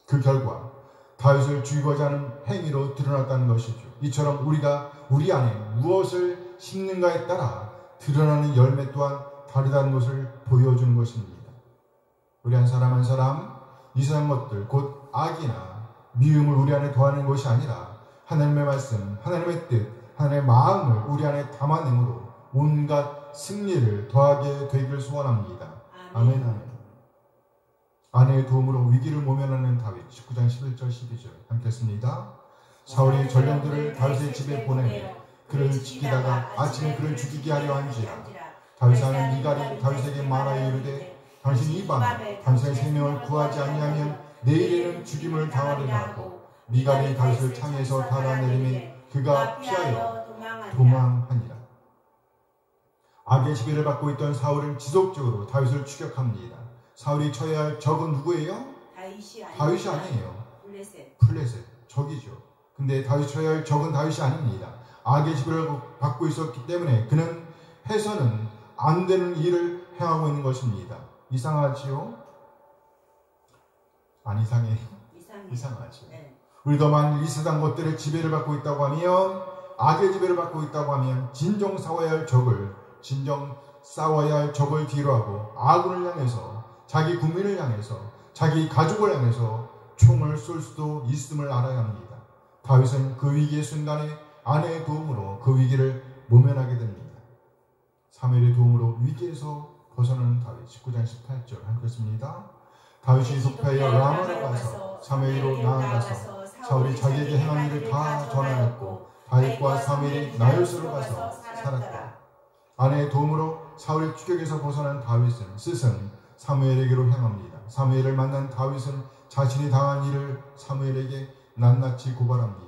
Speaker 3: 그 결과 다윗을 죽이고자 하는 행위로 드러났다는 것이죠. 이처럼 우리가 우리 안에 무엇을 심는가에 따라 드러나는 열매 또한 다르다는 것을 보여주는 것입니다. 우리 한 사람 이 세상 것들 곧 악이나 미움을 우리 안에 더하는 것이 아니라 하나님의 말씀, 하나님의 뜻, 하나님의 마음을 우리 안에 담아내므로 온갖 승리를 더하게 되기를 소원합니다. 아멘. 아멘. 아내의 도움으로 위기를 모면하는 다윗 19장 11절 12절 함께 했습니다. 사울이 전령들을 다윗의 집에 보내며 그를 지키다가 아침에 그를 죽이게 하려 한지라. 다윗은 미갈이 다윗에게 말하여 이르되 당신이 이 밤에 당신의 생명을 구하지 아니하면 내일에는 죽임을 당하리라 하고 미갈이 다윗을 창에서 달아내리매 그가 피하여 도망하니라. 악의 지배를 받고 있던 사울은 지속적으로 다윗을 추격합니다. 사울이 쳐야 할 적은 누구예요? 다윗이 아니에요. 블레셋 적이죠. 근데 다윗이 쳐야 할 적은 다윗이 아닙니다. 악의 지배를 받고 있었기 때문에 그는 해서는 안 되는 일을 행하고 있는 것입니다. 이상하지요? 안 이상해요? 이상하죠. 네. 우리도 만일 이 세상 것들의 지배를 받고 있다고 하면 악의 지배를 받고 있다고 하면 진정 싸워야 할 적을 뒤로 하고 아군을 향해서 자기 국민을 향해서 자기 가족을 향해서 총을 쏠 수도 있음을 알아야 합니다. 다윗은 그 위기의 순간에 아내의 도움으로 그 위기를 모면하게 됩니다. 사무엘의 도움으로 위기에서 벗어나는 다윗 19장 18절 함께했습니다. 다윗이 도피하여 라마로 가서 사무엘로 나아가서 사울이 자기에게 행한 일을 다 전하였고 다윗과 사무엘이 나요스로 가서 살았다. 아내의 도움으로 사울의 추격에서 벗어난 다윗은 스승 사무엘에게로 향합니다. 사무엘을 만난 다윗은 자신이 당한 일을 사무엘에게 낱낱이 고발합니다.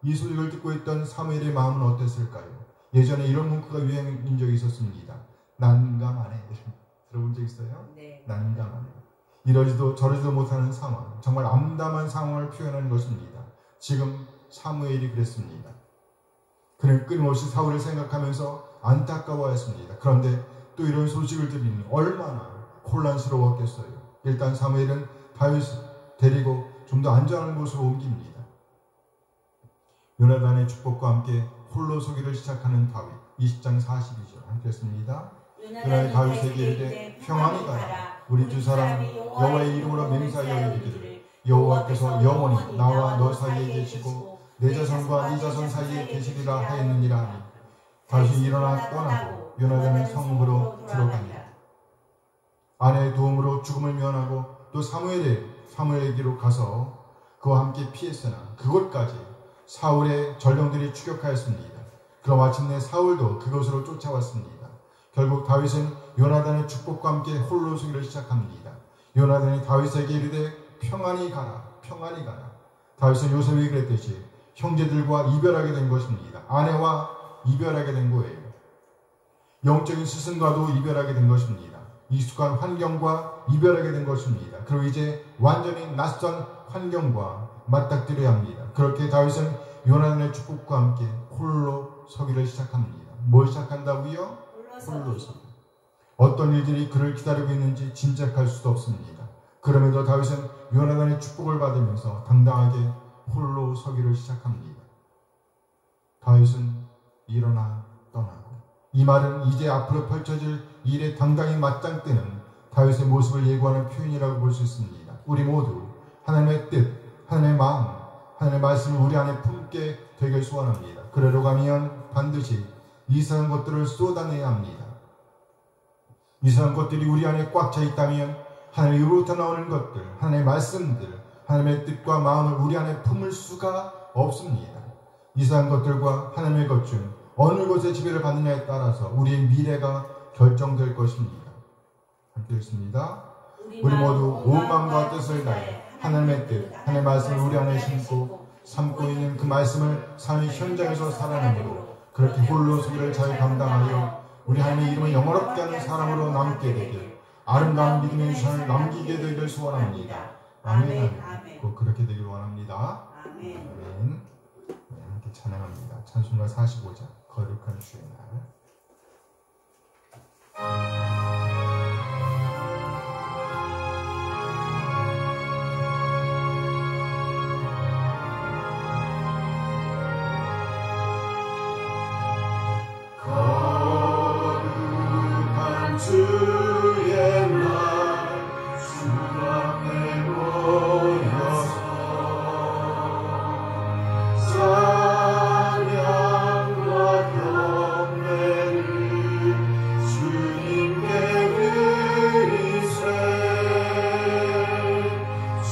Speaker 3: 이 소식을 듣고 있던 사무엘의 마음은 어땠을까요? 예전에 이런 문구가 유행인 적이 있었습니다. 난감하네. 들어본 적 있어요? 네. 난감하네. 이러지도 저러지도 못하는 상황, 정말 암담한 상황을 표현하는 것입니다. 지금 사무엘이 그랬습니다. 그는 끊임없이 사울을 생각하면서 안타까워했습니다. 그런데 또 이런 소식을 들으니 얼마나 혼란스러웠겠어요. 일단 사무엘은 다윗을 데리고 좀 더 안전한 곳으로 옮깁니다. 요나단의 축복과 함께 홀로 서기를 시작하는 다윗 20장 42절 함께 했습니다. 요나단이 다윗에게 이르되 평안히 가라. 우리 두 사람이 여호와의 이름으로 맹세하여 이르기를 여호와께서 영원히 나와 너 사이에 계시고 내 자손과 네 자손 사이에 계시리라 하였느니라 하니 다윗이 일어나 떠나고 요나단은 성읍으로 들어가니라. 아내의 도움으로 죽음을 면하고 또 사무엘에게로 가서 그와 함께 피했으나 그곳까지 사울의 전령들이 추격하였습니다. 그럼 마침내 사울도 그곳으로 쫓아왔습니다. 결국 다윗은 요나단의 축복과 함께 홀로 서기를 시작합니다. 요나단이 다윗에게 이르되 평안히 가라, 평안히 가라. 다윗은 요셉이 그랬듯이 형제들과 이별하게 된 것입니다. 아내와 이별하게 된 거예요. 영적인 스승과도 이별하게 된 것입니다. 익숙한 환경과 이별하게 된 것입니다. 그리고 이제 완전히 낯선 환경과 맞닥뜨려야 합니다. 그렇게 다윗은 요나단의 축복과 함께 홀로 서기를 시작합니다. 뭘 시작한다고요? 홀로 서기. 어떤 일들이 그를 기다리고 있는지 짐작할 수도 없습니다. 그럼에도 다윗은 요나단의 축복을 받으면서 당당하게 홀로 서기를 시작합니다. 다윗은 일어나 떠나고, 이 말은 이제 앞으로 펼쳐질 일에 당당히 맞짱 뜨는 다윗의 모습을 예고하는 표현이라고 볼 수 있습니다. 우리 모두 하나님의 뜻, 하나님의 마음, 하나님의 말씀을 우리 안에 품게 되길 소원합니다. 그러려고 하면 반드시 이상한 것들을 쏟아내야 합니다. 이상한 것들이 우리 안에 꽉 차 있다면 하나님으로부터 나오는 것들, 하나님의 말씀들, 하나님의 뜻과 마음을 우리 안에 품을 수가 없습니다. 이상한 것들과 하나님의 것 중 어느 곳에 지배를 받느냐에 따라서 우리의 미래가 결정될 것입니다. 함께 읽습니다. 우리 모두 온 마음과 뜻을 다해 하나님의 뜻, 하나님의 말씀을 우리 안에 심고 삼고 있는 그 말씀을 삶의 현장에서 살아내므로 그렇게 홀로 서기를 잘 감당하여 우리 하나님의 이름을 영원롭게 하는 사람으로 남게 되길, 아름다운 믿음의 유산을 남기게 되길 소원합니다. 아멘. 꼭 그렇게 되길 원합니다.
Speaker 2: 아멘.
Speaker 3: 아멘. 네, 함께 찬양합니다. 찬송가 45장 거룩한 주의 날.
Speaker 1: 거룩한 주의 날 주 앞에 모여서 찬양과 경배를 주님께 드리세.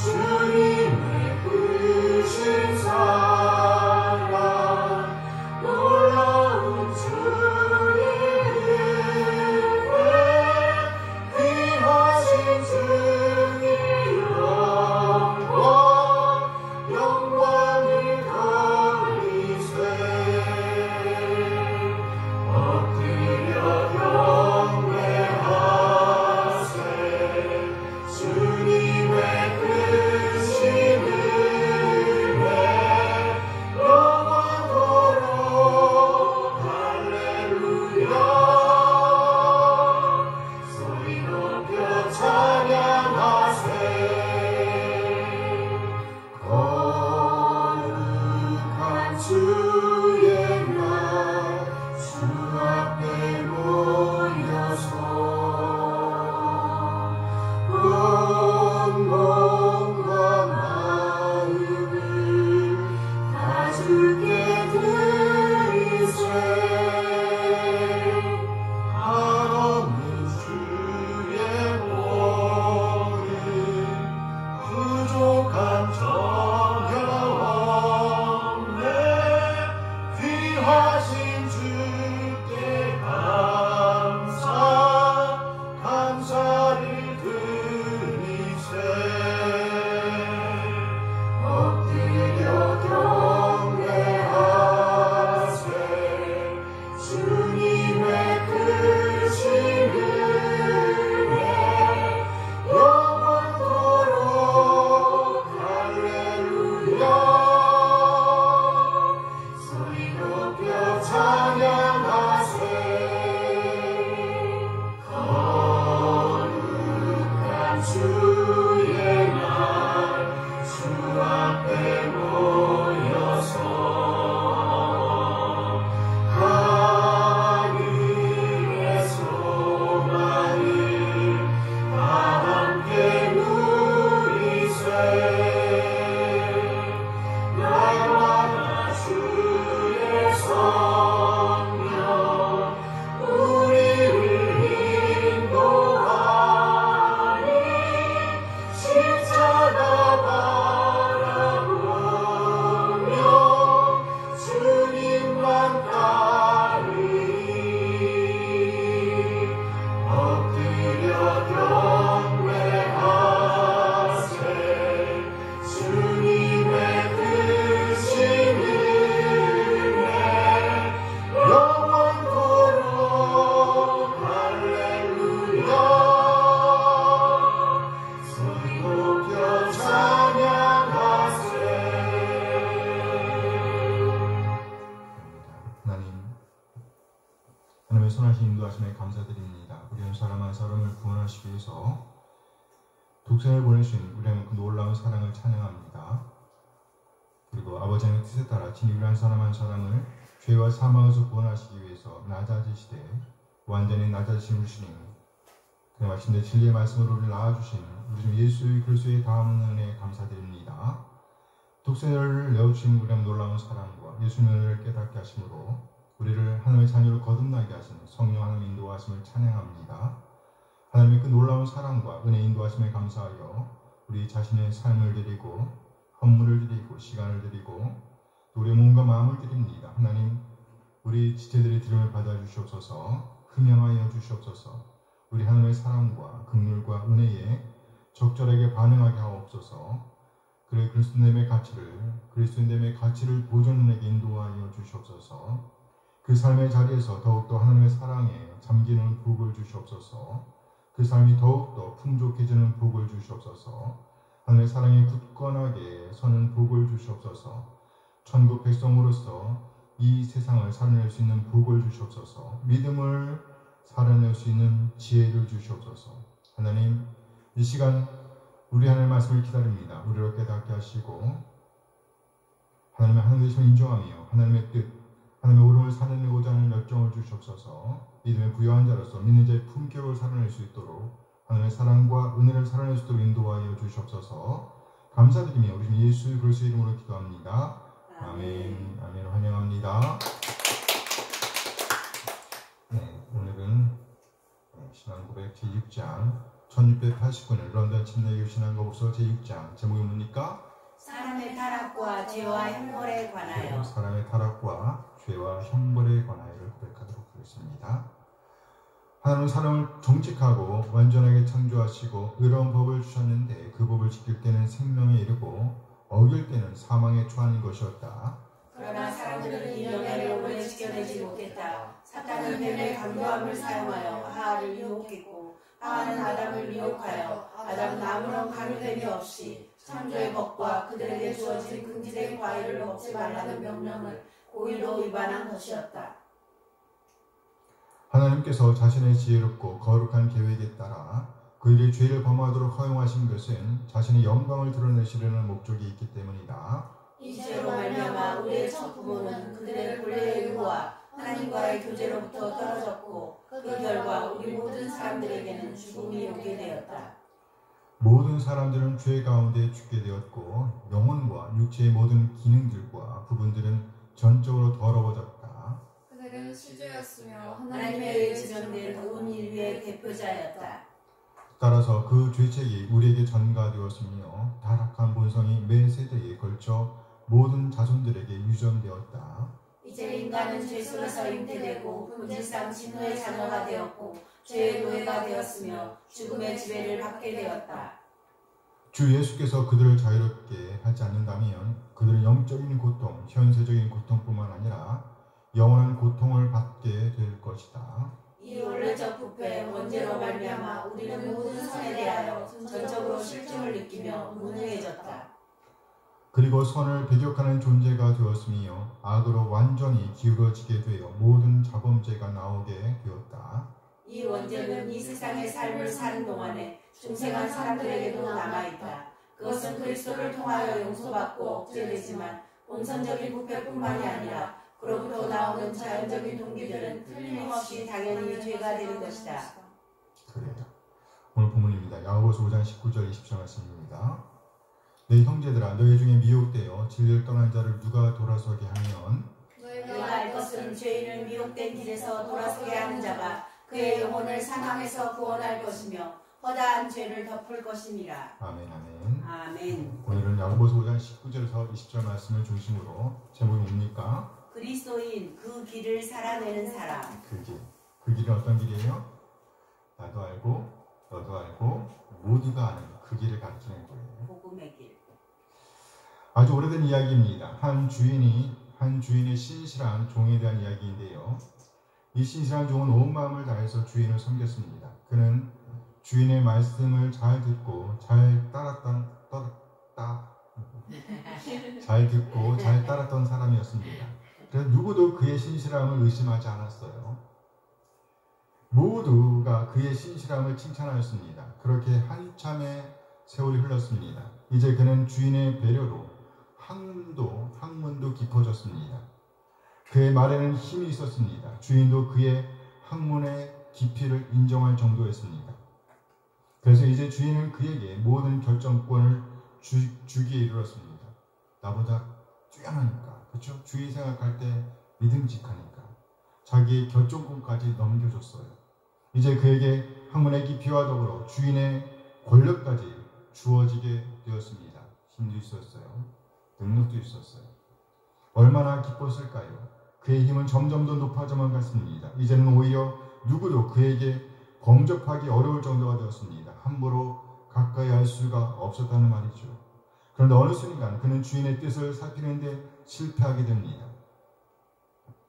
Speaker 1: 주님의 크신 사랑 놀라운 주의 은혜 귀하신 주의 영광을 돌리세. 엎드려 경배하세. 주님의 크신 은혜 영원토록 할렐루야. 소리 높여 찬양하세. 거룩한 주의 날 주 앞에 모여서 온 몸과 마음을 다 주께 드리세. 하나님 주의 복은 부족한 정겨웠네. 귀하신 주께 감사를 드리세. 엎드려 경배하세. 주님의 크신 은혜 영원토록 할렐루야. 소리 높여 찬양하세. 거룩한 주의 날 주 앞에 모여서 하늘의 소망을 다 함께 누리세. 날마다 주의 성령 우리를 인도하니 십자가 바라보며 주님만 따르니 엎드려 경배하세. 주님의 크신 은혜 영원토록 할렐루야. 소리 높여 찬양하세.
Speaker 3: 하나님의 선하신 인도하심에 감사드립니다. 우리 한 사람 한 사람을 구원하시기 위해서 독생을 보내신 우리 하나님 그 놀라운 사랑을 찬양합니다. 그리고 아버지 하나님의 뜻에 따라 진리 우리 한 사람을 죄와 사망에서 구원하시기 위해서 낮아지시되 완전히 낮아지신 주님, 그의 마침내 진리의 말씀으로 우리를 낳아주신 우리 주 예수의 그리스도의 다함은 은혜에 감사드립니다. 독생을 내어주신 우리 하나님 놀라운 사랑과 예수님의 은혜를 깨닫게 하심으로 우리를 하나님의 자녀로 거듭나게 하시는 성령 하나님의 인도하심을 찬양합니다. 하나님의 그 놀라운 사랑과 은혜 인도하심에 감사하여 우리 자신의 삶을 드리고 헌물을 드리고 시간을 드리고 또 우리의 몸과 마음을 드립니다. 하나님, 우리 지체들의 기름을 받아 주시옵소서. 흠양하여 주시옵소서. 우리 하나님의 사랑과 긍휼과 은혜에 적절하게 반응하게 하옵소서. 그래 그리스도님의 가치를 보존에게 인도하여 주시옵소서. 그 삶의 자리에서 더욱더 하나님의 사랑에 잠기는 복을 주시옵소서. 그 삶이 더욱더 풍족해지는 복을 주시옵소서. 하나님의 사랑에 굳건하게 서는 복을 주시옵소서. 천국 백성으로서 이 세상을 살아낼 수 있는 복을 주시옵소서. 믿음을 살아낼 수 있는 지혜를 주시옵소서. 하나님, 이 시간 우리 하나님의 말씀을 기다립니다. 우리를 깨닫게 하시고 하나님의 하나님 되심을 인정하며 하나님의 뜻, 하나님의 오름을 살아내고자 하는 열정을 주시옵소서. 믿음의 부여한 자로서 믿는 자의 품격을 살아낼 수 있도록 하나님의 사랑과 은혜를 살아낼 수 있도록 인도하여 주시옵소서. 감사드리며 우리 주 예수 그리스도의 이름으로 기도합니다. 아멘. 아멘. 환영합니다. 네, 오늘은 신앙고백 제6장 1689년 런던 침례교 신앙고백서 제6장 제목이 뭡니까?
Speaker 2: 사람의 타락과 죄와 형벌에 관하여.
Speaker 3: 사람의 타락과 죄와 형벌에 관하여를 고백하도록 하겠습니다. 하나님은 사람을 정직하고 완전하게 창조하시고 의로운 법을 주셨는데 그 법을 지킬 때는 생명에 이르고 어길 때는 사망에 처하는 것이었다.
Speaker 2: 그러나 사람들은 이 명예를 오래 지켜내지 못했다. 사탄은 뱀의 강도함을 사용하여 하와를 유혹했고 하와는 아담을 미혹하여 아담은 아무런 간섭됨이 없이 창조의 법과 그들에게 주어진 금지된 과일을 먹지 말라는 명령을 고의로 위반한 것이었다.
Speaker 3: 하나님께서 자신의 지혜롭고 거룩한 계획에 따라 그들이 죄를 범하도록 허용하신 것은 자신의 영광을 드러내시려는 목적이 있기 때문이다.
Speaker 2: 이 죄로 말미암아 우리의 첫 부모는 그들의 본래의 의와 하나님과의 교제로부터 떨어졌고 그 결과 우리 모든 사람들에게는 죽음이 오게 되었다.
Speaker 3: 모든 사람들은 죄 가운데 죽게 되었고 영혼과 육체의 모든 기능들과 부분들은 전적으로 더러워졌다.
Speaker 4: 그들은 실죄였으며
Speaker 2: 하나님에 의해 지정된 온 인류의 대표자였다.
Speaker 3: 따라서 그 죄책이 우리에게 전가되었으며 타락한 본성이 매 세대에 걸쳐 모든 자손들에게 유전되었다.
Speaker 2: 이제 인간은 죄 속에서 잉태되고 본질상 진노의 자녀가 되었고 죄의 노예가 되었으며 죽음의 지배를 받게 되었다.
Speaker 3: 주 예수께서 그들을 자유롭게 하지 않는다면 그들은 영적인 고통, 현세적인 고통뿐만 아니라 영원한 고통을 받게 될 것이다.
Speaker 2: 이 원래적 부패, 원죄로 말미암아 우리는 모든 선에 대하여 전적으로 실증을 느끼며 무능해졌다.
Speaker 3: 그리고 선을 배격하는 존재가 되었으며 악으로 완전히 기울어지게 되어 모든 자범죄가 나오게 되었다.
Speaker 2: 이 원죄는 이 세상의 삶을 사는 동안에 중생한 사람들에게도 남아있다. 그것은 그리스도를 통하여 용서받고 억제되지만 본선적인 부패뿐만이 아니라 그로부터 나오는 자연적인 동기들은 틀림없이 당연히 죄가 되는 것이다.
Speaker 3: 그래요. 오늘 본문입니다. 야고보서 5장 19절 20절 말씀입니다. 내 형제들아 너희 중에 미혹되어 진리를 떠난 자를 누가 돌아서게 하면
Speaker 2: 너희가 알 것은 죄인을 미혹된 길에서 돌아서게 하는 자가 그의 영혼을 사망에서 구원할 것이며 허다한 죄를 덮을 것이니라.
Speaker 3: 아멘 아멘.
Speaker 2: 아멘.
Speaker 3: 오늘은 야고보서 5장 19절에서 20절 말씀을 중심으로 제목이 뭡니까?
Speaker 2: 그리스도인 그 길을 살아내는 사람.
Speaker 3: 그 길은 어떤 길이에요? 나도 알고 너도 알고 모두가 아는 그 길을 가르치는 거예요.
Speaker 2: 복음의 길.
Speaker 3: 아주 오래된 이야기입니다. 한 주인의 신실한 종에 대한 이야기인데요. 이 신실한 종은 온 마음을 다해서 주인을 섬겼습니다. 그는 주인의 말씀을 잘 듣고 잘 따랐던 사람이었습니다. 그래서 누구도 그의 신실함을 의심하지 않았어요. 모두가 그의 신실함을 칭찬하였습니다. 그렇게 한참의 세월이 흘렀습니다. 이제 그는 주인의 배려로 학문도 깊어졌습니다. 그의 말에는 힘이 있었습니다. 주인도 그의 학문의 깊이를 인정할 정도였습니다. 그래서 이제 주인은 그에게 모든 결정권을 주기에 이르렀습니다. 나보다 뛰어나니까, 그렇죠? 주인 생각할 때 믿음직하니까 자기의 결정권까지 넘겨줬어요. 이제 그에게 학문의 깊이와 더불어 주인의 권력까지 주어지게 되었습니다. 힘도 있었어요. 능력도 있었어요. 얼마나 기뻤을까요? 그의 힘은 점점 더 높아져만 갔습니다. 이제는 오히려 누구도 그에게 범접하기 어려울 정도가 되었습니다. 함부로 가까이 할 수가 없었다는 말이죠. 그런데 어느 순간 그는 주인의 뜻을 살피는데 실패하게 됩니다.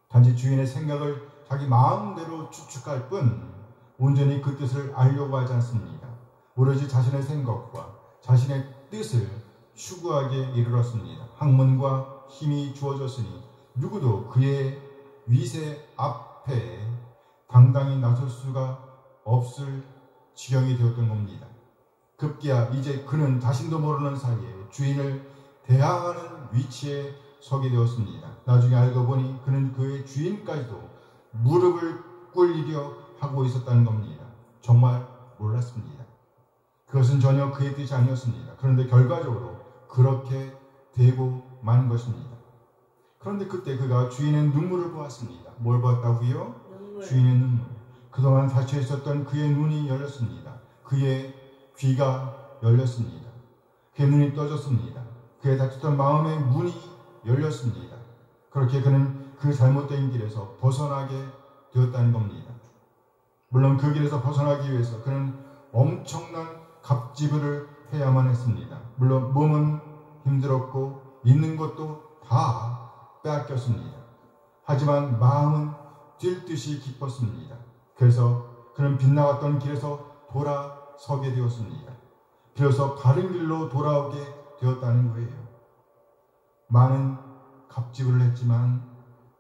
Speaker 3: 단지 주인의 생각을 자기 마음대로 추측할 뿐 온전히 그 뜻을 알려고 하지 않습니다. 오로지 자신의 생각과 자신의 뜻을 추구하게 이르렀습니다. 학문과 힘이 주어졌으니 누구도 그의 위세 앞에 당당히 나설 수가 없을 지경이 되었던 겁니다. 급기야 이제 그는 자신도 모르는 사이에 주인을 대항하는 위치에 서게 되었습니다. 나중에 알고 보니 그는 그의 주인까지도 무릎을 꿇리려 하고 있었다는 겁니다. 정말 몰랐습니다. 그것은 전혀 그의 뜻이 아니었습니다. 그런데 결과적으로 그렇게 되고 만 것입니다. 그런데 그때 그가 주인의 눈물을 보았습니다. 뭘 보았다고요? 주인의 눈물. 그동안 닫혀 있었던 그의 눈이 열렸습니다. 그의 귀가 열렸습니다. 그의 눈이 떠졌습니다. 그의 닫혔던 마음의 문이 열렸습니다. 그렇게 그는 그 잘못된 길에서 벗어나게 되었다는 겁니다. 물론 그 길에서 벗어나기 위해서 그는 엄청난 갑질을 해야만 했습니다. 물론 몸은 힘들었고 있는 것도 다 빼앗겼습니다. 하지만 마음은 뛸 듯이 기뻤습니다. 그래서 그는 빗나갔던 길에서 돌아서게 되었습니다. 비로소 바른 길로 돌아오게 되었다는 거예요. 많은 갑질을 했지만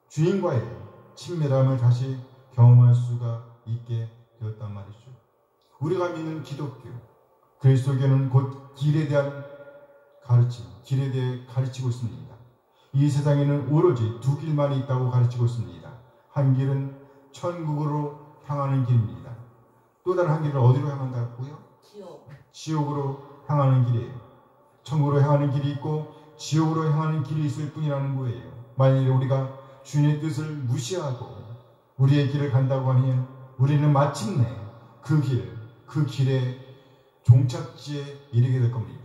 Speaker 3: 주인과의 친밀함을 다시 경험할 수가 있게 되었단 말이죠. 우리가 믿는 기독교, 그리스도교는 곧 길에 대한 가르침, 길에 대해 가르치고 있습니다. 이 세상에는 오로지 두 길만이 있다고 가르치고 있습니다. 한 길은 천국으로 향하는 길입니다. 또 다른 한 길은 어디로 향한다고요? 지옥으로 향하는 길이에요. 천국으로 향하는 길이 있고 지옥으로 향하는 길이 있을 뿐이라는 거예요. 만일 우리가 주님의 뜻을 무시하고 우리의 길을 간다고 하면 우리는 마침내 그 길의 종착지에 이르게 될 겁니다.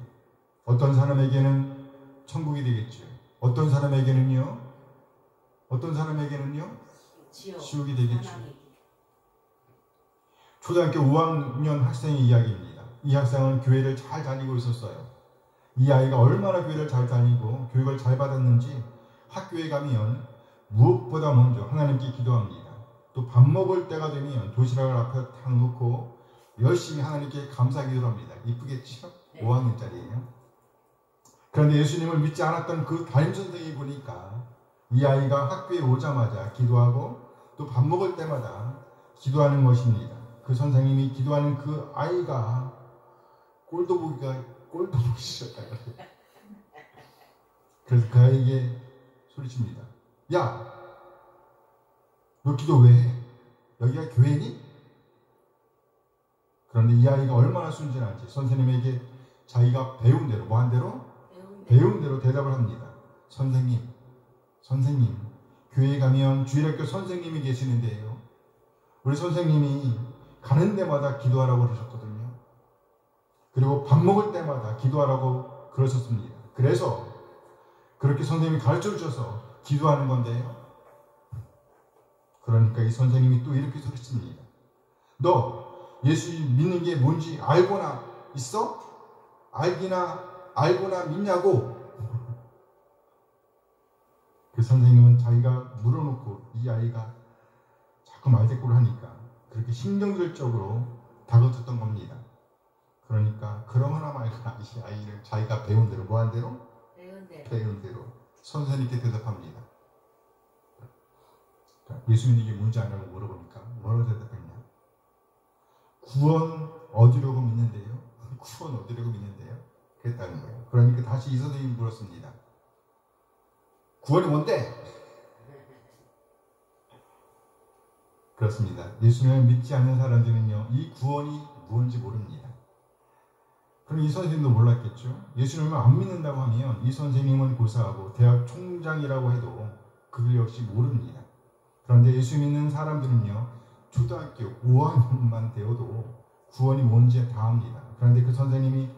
Speaker 3: 어떤 사람에게는 천국이 되겠죠. 어떤 사람에게는요? 지옥이 되겠죠. 초등학교 5학년 학생의 이야기입니다. 이 학생은 교회를 잘 다니고 있었어요. 이 아이가 얼마나 교회를 잘 다니고 교육을 잘 받았는지 학교에 가면 무엇보다 먼저 하나님께 기도합니다. 또 밥 먹을 때가 되면 도시락을 앞에 탁 놓고 열심히 하나님께 감사 기도를 합니다. 이쁘겠죠? 네. 5학년짜리예요. 그런데 예수님을 믿지 않았던 그 담임선생이 보니까 이 아이가 학교에 오자마자 기도하고 또 밥 먹을 때마다 기도하는 것입니다. 그 선생님이 기도하는 그 아이가 꼴도 보기 시작해요. 그래서 그 아이에게 소리칩니다. 야, 너 기도 왜 해? 여기가 교회니? 그런데 이 아이가 얼마나 순진한지 선생님에게 자기가 배운 대로, 뭐 한 대로? 배운 대로 대답을 합니다. 선생님, 교회에 가면 주일학교 선생님이 계시는데요. 우리 선생님이 가는 데마다 기도하라고 그러셨거든요. 그리고 밥 먹을 때마다 기도하라고 그러셨습니다. 그래서 그렇게 선생님이 가르쳐 주셔서 기도하는 건데요. 그러니까 이 선생님이 또 이렇게 소리칩니다. 너 예수 믿는 게 뭔지 알고나 있어? 알고나 믿냐고? 그 선생님은 자기가 물어놓고 이 아이가 자꾸 말대꾸를 하니까 그렇게 신경질적으로 다가섰던 겁니다. 그러니까 그러거나 말거나 이 아이를 자기가 배운 대로 뭐 한 대로? 배운 대로 선생님께 대답합니다. 예수 믿는 게 뭔지 아냐고 물어보니까 뭐라고 대답했냐? 구원 얻으려고 믿는데요. 구원 얻으려고 믿는데요. 그랬다는 거예요. 그러니까 다시 이 선생님이 물었습니다. 구원이 뭔데? 그렇습니다. 예수님을 믿지 않는 사람들은요, 이 구원이 무엇인지 모릅니다. 그럼 이 선생님도 몰랐겠죠? 예수님을 안 믿는다고 하면 이 선생님은 고사하고 대학 총장이라고 해도 그들 역시 모릅니다. 그런데 예수 믿는 사람들은요, 초등학교 5학년만 되어도 구원이 뭔지 다 압니다. 그런데 그 선생님이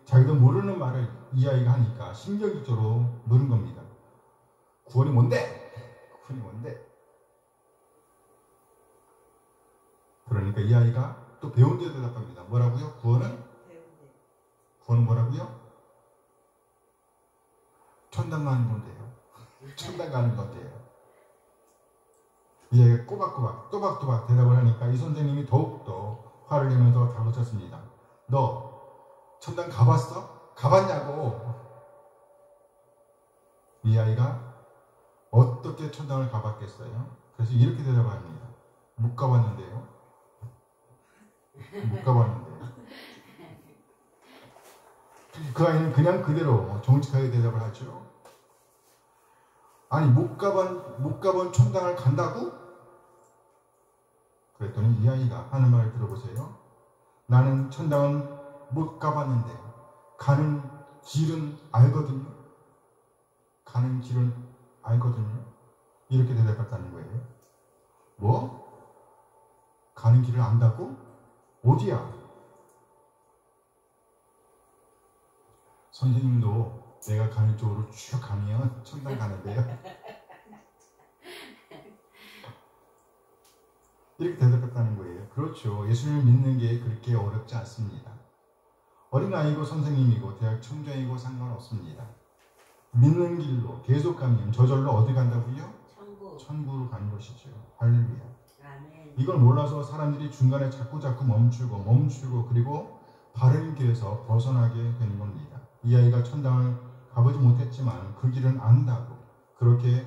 Speaker 3: 자기도 모르는 말을 이 아이가 하니까 신경질적으로 물은 겁니다. 구원이 뭔데? 구원이 뭔데? 그러니까 이 아이가 또 배운 대로 대답합니다. 뭐라고요? 구원은 뭐라고요? 천당 가는 건데요. 천당 가는 건데요. 이 아이가 또박또박 대답을 하니까 이 선생님이 더욱더 화를 내면서 다그쳤습니다. 너 천당 가봤어? 가봤냐고. 이 아이가 어떻게 천당을 가봤겠어요? 그래서 이렇게 대답을 합니다. 못 가봤는데요. 못 가봤는데요. 그 아이는 그냥 그대로 정직하게 대답을 하죠. 아니 못 가본 천당을 간다고? 그랬더니 이 아이가 하는 말을 들어보세요. 나는 천당은 못 가봤는데 가는 길은 알거든요. 가는 길은 알거든요. 이렇게 대답했다는 거예요. 뭐? 가는 길을 안다고? 어디야? 선생님도 내가 가는 쪽으로 쭉 가면 천당 가는데요. 이렇게 대답했다는 거예요. 그렇죠. 예수님을 믿는 게 그렇게 어렵지 않습니다. 어린아이고 선생님이고 대학 청장이고 상관없습니다. 믿는 길로 계속 가면 저절로 어디 간다고요? 천국으로 가는 것이죠. 할렐루야.
Speaker 2: 아멘.
Speaker 3: 이걸 몰라서 사람들이 중간에 자꾸 멈추고 그리고 바른 길에서 벗어나게 되는 겁니다. 이 아이가 천당을 가보지 못했지만 그 길은 안다고 그렇게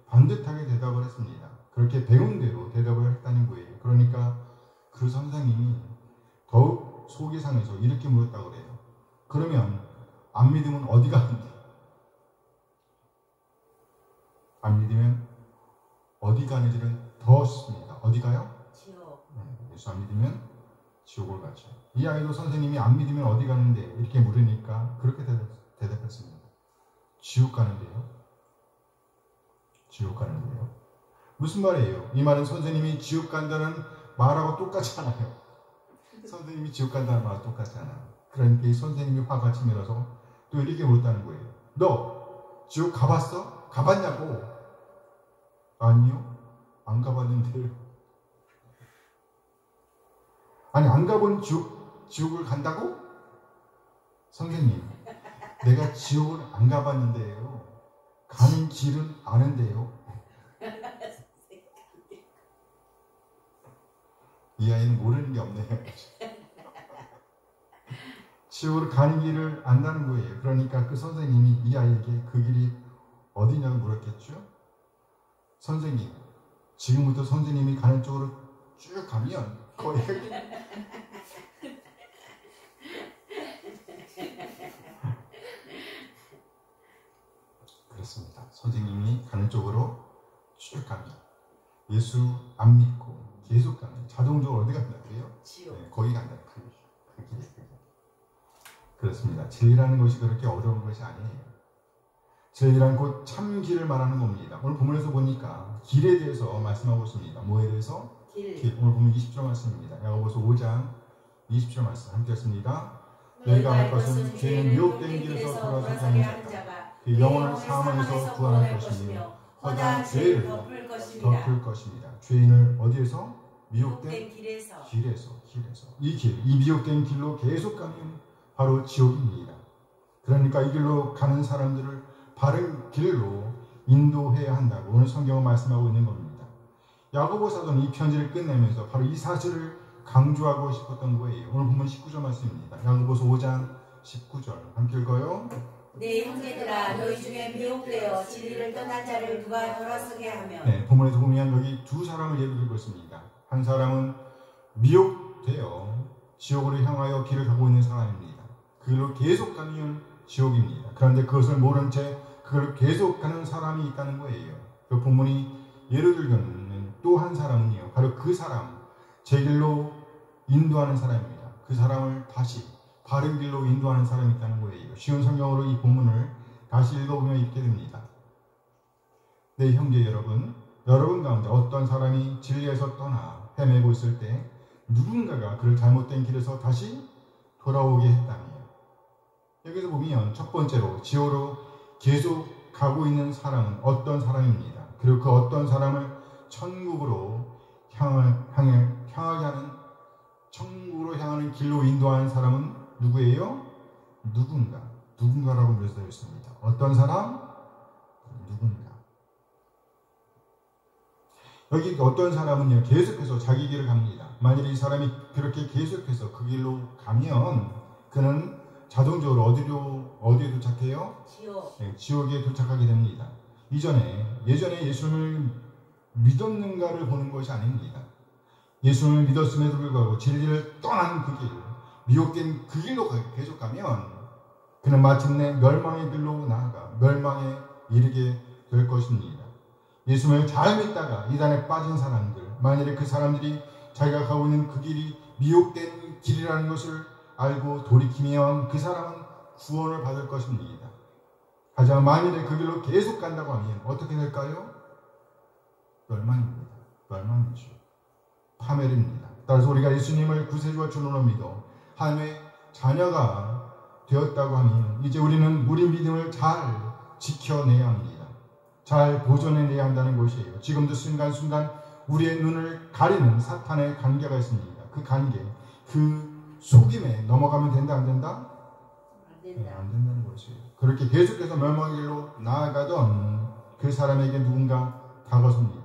Speaker 3: 반듯하게 대답을 했습니다. 그렇게 배운 대로 대답을 했다는 거예요. 그러니까 그 선생님이 더욱 속이 상해서 이렇게 물었다고 그래요. 그러면 안 믿으면 어디 가는데? 안 믿으면 어디 가는지는 더 쉽습니다. 어디 가요?
Speaker 2: 지옥.
Speaker 3: 예수 안 믿으면 지옥을 가죠. 이 아이도 선생님이 안 믿으면 어디 가는데? 이렇게 물으니까 그렇게 대답했습니다. 지옥 가는데요. 지옥 가는데요. 무슨 말이에요? 이 말은 선생님이 지옥 간다는 말하고 똑같잖아요. 선생님이 지옥 간다는 말하고 똑같잖아요. 그러니까 이 선생님이 화가 치밀어서 또 이렇게 물었다는 거예요. 너 지옥 가봤어? 가봤냐고? 아니요. 안 가봤는데요. 아니 안 가본 지옥을 간다고? 선생님, 내가 지옥을 안 가봤는데요. 가는 길은 아는데요. 이 아이는 모르는 게 없네요. 지옥으로 가는 길을 안다는 거예요. 그러니까 그 선생님이 이 아이에게 그 길이 어디냐고 물었겠죠? 선생님, 지금부터 선생님이 가는 쪽으로 쭉 가면 거기가 그렇습니다. 선생님이 가는 쪽으로 쭉 가면 예수 안 믿고 계속 가면 자동적으로 어디 간다고요?
Speaker 2: 지옥.
Speaker 3: 네, 거기 간다. 그 길이. 그렇습니다. 진리라는 것이 그렇게 어려운 것이 아니에요. 진리란 곧 참 길을 말하는 겁니다. 오늘 본문에서 보니까 길에 대해서 말씀하고 있습니다. 뭐에 대해서? 길. 오늘 보면 20절 말씀입니다. 야고보서 5장 20절 말씀 함께 했습니다. 너희가 할 것은 죄의 미혹된 길에서 돌아서지 않는 자가 그 영혼을 사망에서 구원할 것이며 허다한 죄를 덮을 것입니다. 죄인을 어디에서? 미혹된 길에서. 이 미혹된 길로 계속 가면 바로 지옥입니다. 그러니까 이 길로 가는 사람들을 바른 길로 인도해야 한다고 오늘 성경은 말씀하고 있는 겁니다. 야고보 사도는 이 편지를 끝내면서 바로 이 사실을 강조하고 싶었던 거예요. 오늘 보면 19절 말씀입니다. 야고보서 5장 19절 함께 읽어요.
Speaker 2: 내 형제들아 너희 중에 미혹되어 진리를 떠난 자를 누가 돌아서게 하며.
Speaker 3: 네, 본문에서 보면 여기 두 사람을 예로 들고 있습니다. 한 사람은 미혹되어 지옥으로 향하여 길을 가고 있는 사람입니다. 그 길로 계속 가면 지옥입니다. 그런데 그것을 모른 채 그걸 계속 가는 사람이 있다는 거예요. 그 본문이 예를 들면 또 한 사람은요. 바로 그 사람, 제 길로 인도하는 사람입니다. 그 사람을 다시 바른 길로 인도하는 사람이 있다는 거예요. 쉬운 성경으로 이 본문을 다시 읽어보면 이렇게 됩니다. 네, 형제 여러분 가운데 어떤 사람이 진리에서 떠나 헤매고 있을 때 누군가가 그를 잘못된 길에서 다시 돌아오게 했다니. 여기서 보면 첫 번째로 지옥으로 계속 가고 있는 사람은 어떤 사람입니다. 그리고 그 어떤 사람을 천국으로 향하게 하는 천국으로 향하는 길로 인도하는 사람은 누구예요? 누군가라고 묘사되어 있습니다. 어떤 사람? 누군가. 여기 어떤 사람은요, 계속해서 자기 길을 갑니다. 만일 이 사람이 그렇게 계속해서 그 길로 가면 그는 자동적으로 어디에 도착해요?
Speaker 2: 지옥.
Speaker 3: 네, 지옥에 도착하게 됩니다. 예전에 예수님을 믿었는가를 보는 것이 아닙니다. 예수님을 믿었음에도 불구하고 진리를 떠난 그 길, 미혹된 그 길로 계속 가면 그는 마침내 멸망의 길로 나아가 멸망에 이르게 될 것입니다. 예수님을 잘 믿다가 이단에 빠진 사람들, 만일에 그 사람들이 자기가 가고 있는 그 길이 미혹된 길이라는 것을 알고 돌이키면 그 사람은 구원을 받을 것입니다. 하지만 만일에 그 길로 계속 간다고 하면 어떻게 될까요? 멸망입니다. 멸망이죠. 파멸입니다. 따라서 우리가 예수님을 구세주와 주로 믿어 하나님의 자녀가 되었다고 하면 이제 우리는 우리 믿음을 잘 지켜내야 합니다. 잘 보존해내야 한다는 것이에요. 지금도 순간순간 우리의 눈을 가리는 사탄의 관계가 있습니다. 그 관계, 그 속임에 넘어가면 된다 안 된다?
Speaker 2: 안 된다.
Speaker 3: 안 된다는 것이에요. 그렇게 계속해서 멸망의 길로 나아가던 그 사람에게 누군가 다가섭니다.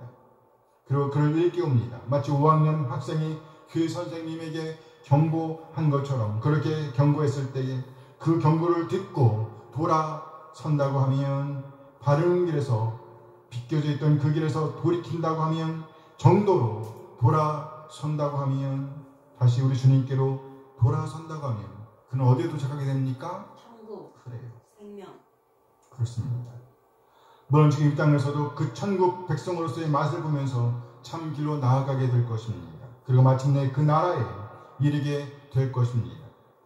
Speaker 3: 그리고 그를 일깨웁니다. 마치 5학년 학생이 그 선생님에게 경고한 것처럼 그렇게 경고했을 때에 그 경고를 듣고 돌아선다고 하면 바른 길에서 비껴져 있던 그 길에서 돌이킨다고 하면 정도로 돌아선다고 하면 다시 우리 주님께로 돌아선다고 하면 그는 어디에 도착하게 됩니까?
Speaker 2: 천국.
Speaker 3: 그래요.
Speaker 2: 생명.
Speaker 3: 그렇습니다. 물론 지금 이 땅에서도 그 천국 백성으로서의 맛을 보면서 참 길로 나아가게 될 것입니다. 그리고 마침내 그 나라에 이르게 될 것입니다.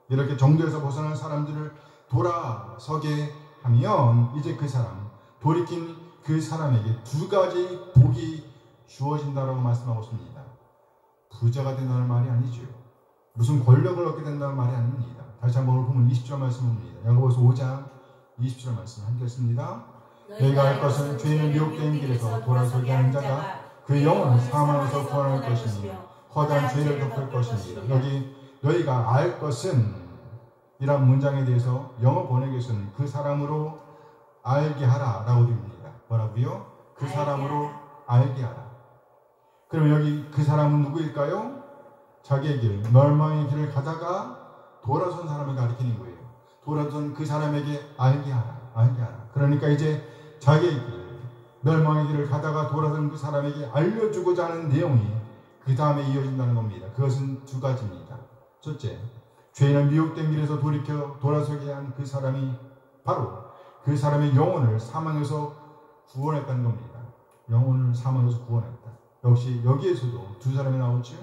Speaker 3: 이렇게 정도에서 벗어난 사람들을 돌아서게 하면 이제 그 사람, 돌이킨 그 사람에게 두 가지 복이 주어진다라고 말씀하고 있습니다. 부자가 된다는 말이 아니죠. 무슨 권력을 얻게 된다는 말이 아닙니다. 다시 한번 오늘 보면 20절 말씀입니다. 야고보서 5장 20절 말씀 함께 했습니다. 너희가 할 것은 죄인을 미혹된 길에서 돌아서게 하는 자가 그 영혼을 사망에서 구원할 것이며 허다한 죄를 덮을 것입니다. 여기 너희가 알 것은 이란 문장에 대해서 영어 번역에서는 그 사람으로 알게 하라 라고 됩니다. 뭐라고요? 그 사람으로 알게 하라. 그럼 여기 그 사람은 누구일까요? 자기의 길, 멸망의 길을 가다가 돌아선 사람을 가리키는 거예요. 돌아선 그 사람에게 알게 하라. 알게 하라. 그러니까 이제 자기의 길, 멸망의 길을 가다가 돌아선 그 사람에게 알려주고자 하는 내용이 그 다음에 이어진다는 겁니다. 그것은 두 가지입니다. 첫째, 죄인은 미혹된 길에서 돌아서게 한 그 사람이 바로 그 사람의 영혼을 사망에서 구원했다는 겁니다. 영혼을 사망에서 구원했다. 역시 여기에서도 두 사람이 나오죠.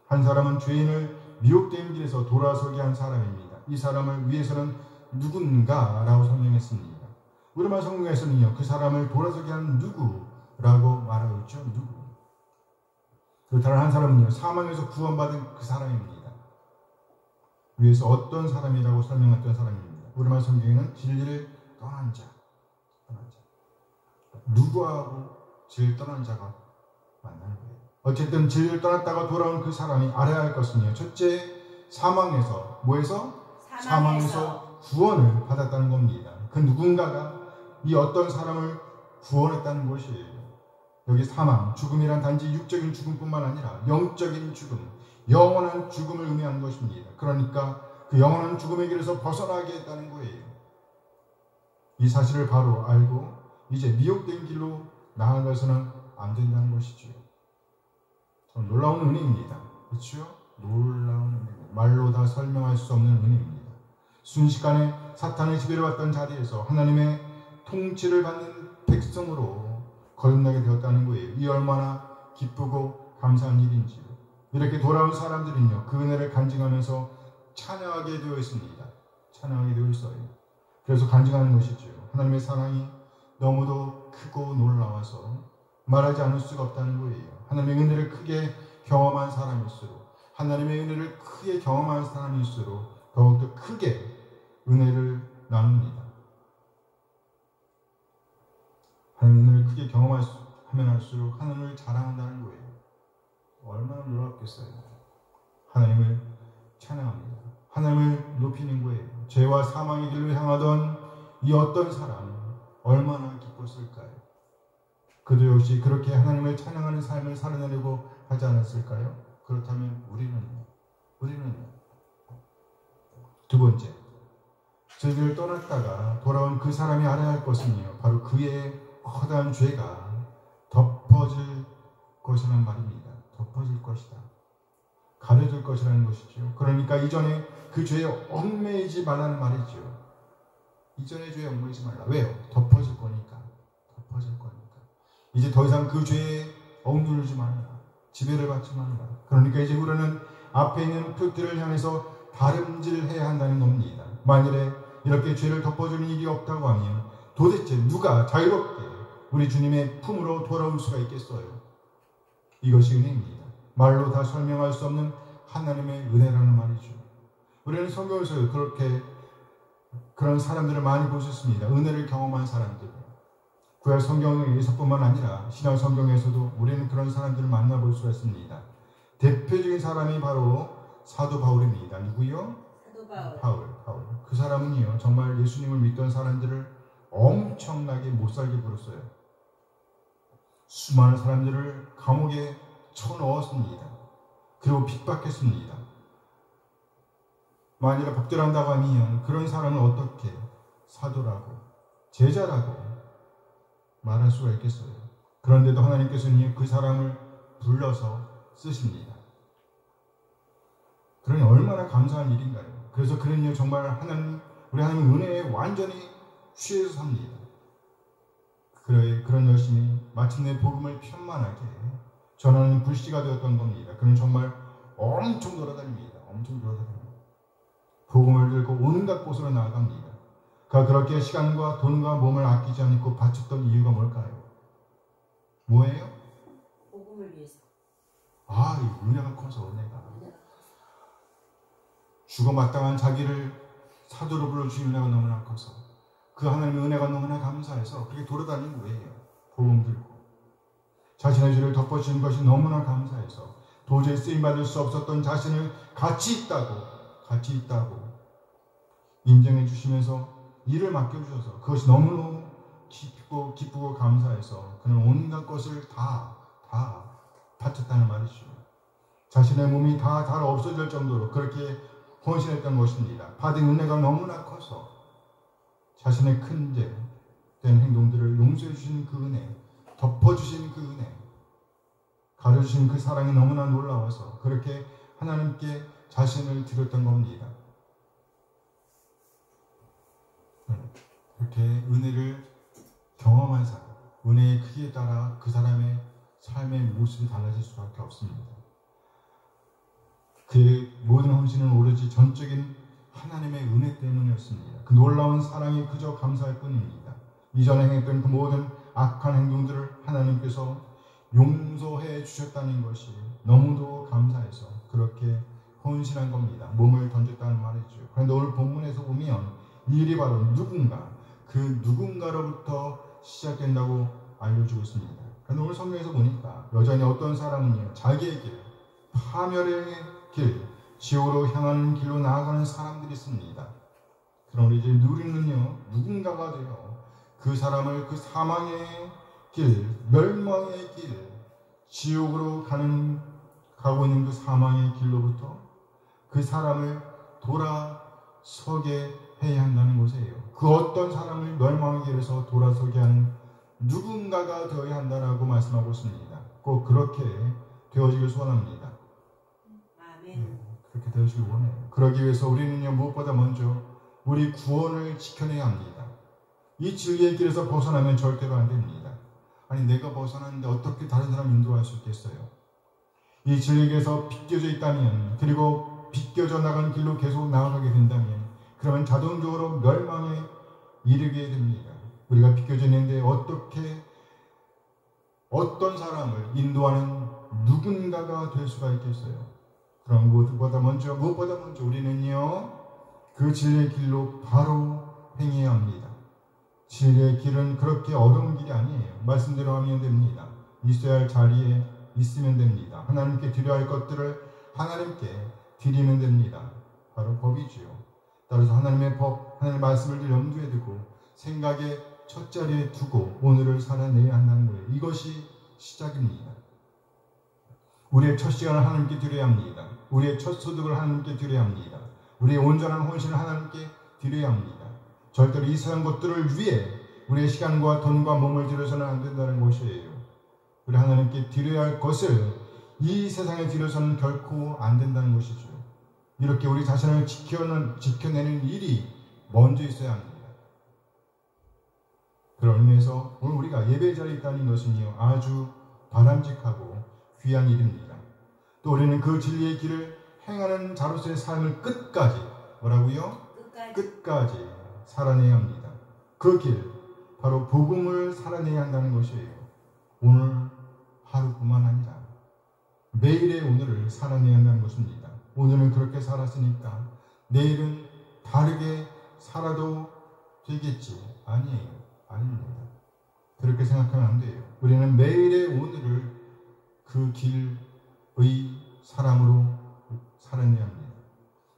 Speaker 3: 한 사람은 죄인을 미혹된 길에서 돌아서게 한 사람입니다. 이 사람을 위해서는 누군가라고 설명했습니다. 우리말 성경에서는요, 그 사람을 돌아서게 한 누구라고 말하고 있죠. 누구. 그 다른 한 사람은요, 사망에서 구원받은 그 사람입니다. 위에서 어떤 사람이라고 설명했던 사람입니다. 우리말 성경에는 진리를 떠난 자. 누구하고 진리를 떠난 자가 만나는 거예요. 어쨌든 진리를 떠났다가 돌아온 그 사람이 알아야 할 것은요, 첫째, 사망에서 뭐에서? 사망에서 구원을 받았다는 겁니다. 그 누군가가 이 어떤 사람을 구원했다는 것이에요. 여기 사망, 죽음이란 단지 육적인 죽음뿐만 아니라 영적인 죽음, 영원한 죽음을 의미하는 것입니다. 그러니까 그 영원한 죽음의 길에서 벗어나게 했다는 거예요. 이 사실을 바로 알고 이제 미혹된 길로 나아가서는 안 된다는 것이죠. 참 놀라운 은혜입니다. 그렇죠? 놀라운 은혜. 말로 다 설명할 수 없는 은혜입니다. 순식간에 사탄의 지배를 받던 자리에서 하나님의 통치를 받는 백성으로 거듭나게 되었다는 거예요. 이 얼마나 기쁘고 감사한 일인지요. 이렇게 돌아온 사람들은요, 그 은혜를 간증하면서 찬양하게 되어 있습니다. 찬양하게 되어 있어요. 그래서 간증하는 것이죠. 하나님의 사랑이 너무도 크고 놀라워서 말하지 않을 수가 없다는 거예요. 하나님의 은혜를 크게 경험한 사람일수록, 하나님의 은혜를 크게 경험한 사람일수록 더욱더 크게 은혜를 나눕니다. 하나님의 은혜를 크게 경험하면 할수록 하나님을 자랑한다는 거예요. 얼마나 놀랍겠어요. 하나님을 찬양합니다. 하나님을 높이는 거예요. 죄와 사망의 길로 향하던 이 어떤 사람 얼마나 기뻤을까요? 그도 역시 그렇게 하나님을 찬양하는 삶을 살아내려고 하지 않았을까요? 그렇다면 우리는요? 두 번째, 저희를 떠났다가 돌아온 그 사람이 알아야 할 것은요, 바로 그의 허다한 죄가 덮어질 것이란 말입니다. 덮어질 것이다. 가려질 것이라는 것이죠. 그러니까 이전에 그 죄에 얽매이지 말라는 말이죠. 이전의 죄에 얽매이지 말라. 왜요? 덮어질 거니까. 이제 더 이상 그 죄에 억누르지 말라. 지배를 받지 말라. 그러니까 이제 우리는 앞에 있는 표들을 향해서 다름질해야 한다는 겁니다. 만일에 이렇게 죄를 덮어주는 일이 없다고 하면 도대체 누가 자유롭게 우리 주님의 품으로 돌아올 수가 있겠어요? 이것이 은혜입니다. 말로 다 설명할 수 없는 하나님의 은혜라는 말이죠. 우리는 성경에서 그렇게 그런 사람들을 많이 보셨습니다. 은혜를 경험한 사람들. 구약 성경에서뿐만 아니라 신약 성경에서도 우리는 그런 사람들을 만나볼 수가 있습니다. 대표적인 사람이 바로 사도 바울입니다. 누구요?
Speaker 2: 사도
Speaker 3: 바울. 그 사람은요, 정말 예수님을 믿던 사람들을 엄청나게 못살게 굴었어요. 수많은 사람들을 감옥에 쳐넣었습니다. 그리고 핍박했습니다. 만일 복절한다고 하면 그런 사람을 어떻게 사도라고, 제자라고 말할 수가 있겠어요. 그런데도 하나님께서는 그 사람을 불러서 쓰십니다. 그러니 얼마나 감사한 일인가요? 그래서 그는요, 정말 우리 하나님 은혜에 완전히 취해서 삽니다. 그런 열심히 마침내 복음을 편만하게 전하는 불씨가 되었던 겁니다. 그는 정말 엄청 돌아다닙니다. 복음을 들고 온갖 곳으로 나아갑니다. 그가 그렇게 시간과 돈과 몸을 아끼지 않고 바쳤던 이유가 뭘까요? 뭐예요?
Speaker 2: 복음을 위해서.
Speaker 3: 이 은혜가 커서 은혜가. 죽어 마땅한 자기를 사도로 불러주신 은혜가 너무나 커서 그 하나님의 은혜가 너무나 감사해서 그렇게 돌아다니는 거예요. 복음 들고. 자신의 죄를 덮어주신 것이 너무나 감사해서 도저히 쓰임받을 수 없었던 자신을 가치 있다고 인정해 주시면서 일을 맡겨주셔서 그것이 너무너무 기쁘고 감사해서 그는 온갖 것을 다 바쳤다는 말이죠. 자신의 몸이 다 없어질 정도로 그렇게 헌신했던 것입니다. 받은 은혜가 너무나 커서 자신의 큰 죄 된 행동들을 용서해 주신 그 은혜, 덮어주신 그 은혜, 가려주신 그 사랑이 너무나 놀라워서 그렇게 하나님께 자신을 드렸던 겁니다. 그렇게 은혜를 경험한 사람, 은혜의 크기에 따라 그 사람의 삶의 모습이 달라질 수밖에 없습니다. 그의 모든 헌신은 오로지 전적인 하나님의 은혜 때문이었습니다. 그 놀라운 사랑이 그저 감사할 뿐입니다. 이전에 행했던 그 모든 악한 행동들을 하나님께서 용서해 주셨다는 것이 너무도 감사해서 그렇게 헌신한 겁니다. 몸을 던졌다는 말이죠. 그런데 오늘 본문에서 보면 이 일이 바로 그 누군가로부터 시작된다고 알려주고 있습니다. 그런데 오늘 성경에서 보니까 여전히 어떤 사람은요, 자기의 길, 파멸의 길, 지옥으로 향하는 길로 나아가는 사람들이 있습니다. 그럼 이제 우리는요, 누군가가 되어 그 사람을 그 사망의 길, 멸망의 길, 지옥으로 가고 있는 그 사망의 길로부터 그 사람을 돌아서게 해야 한다는 것이에요. 그 어떤 사람을 멸망의 길에서 돌아서게 하는 누군가가 되어야 한다라고 말씀하고 있습니다. 꼭 그렇게 되어지길 소원합니다.
Speaker 2: 아멘.
Speaker 3: 그렇게 되어지길 원해요. 그러기 위해서 우리는요, 무엇보다 먼저 우리 구원을 지켜내야 합니다. 이 진리의 길에서 벗어나면 절대로 안 됩니다. 아니, 내가 벗어났는데 어떻게 다른 사람 인도할 수 있겠어요? 이 진리의 길에서 빗겨져 있다면, 그리고 빗겨져 나간 길로 계속 나아가게 된다면, 그러면 자동적으로 멸망에 이르게 됩니다. 우리가 빗겨져 있는데 어떻게 어떤 사람을 인도하는 누군가가 될 수가 있겠어요? 그럼 무엇보다 먼저 우리는요, 그 진리의 길로 바로 행해야 합니다. 진리의 길은 그렇게 어려운 길이 아니에요. 말씀대로 하면 됩니다. 있어야 할 자리에 있으면 됩니다. 하나님께 드려야 할 것들을 하나님께 드리면 됩니다. 바로 법이지요. 따라서 하나님의 법, 하나님의 말씀을 염두에 두고 생각의 첫 자리에 두고 오늘을 살아내야 한다는 거예요. 이것이 시작입니다. 우리의 첫 시간을 하나님께 드려야 합니다. 우리의 첫 소득을 하나님께 드려야 합니다. 우리의 온전한 헌신을 하나님께 드려야 합니다. 절대로 이 세상 것들을 위해 우리의 시간과 돈과 몸을 들여서는 안 된다는 것이에요. 우리 하나님께 드려야 할 것을 이 세상에 들여서는 결코 안 된다는 것이죠. 이렇게 우리 자신을 지켜내는 일이 먼저 있어야 합니다. 그런 의미에서 오늘 우리가 예배 자리에 있다는 것은요, 아주 바람직하고 귀한 일입니다. 또 우리는 그 진리의 길을 행하는 자로서의 삶을 끝까지, 뭐라고요? 끝까지 살아내야 합니다. 그 길, 바로 복음을 살아내야 한다는 것이에요. 오늘 하루뿐만 아니라 매일의 오늘을 살아내야 한다는 것입니다. 오늘은 그렇게 살았으니까 내일은 다르게 살아도 되겠지. 아니에요. 아닙니다. 그렇게 생각하면 안 돼요. 우리는 매일의 오늘을 그 길의 사람으로 살아내야 합니다.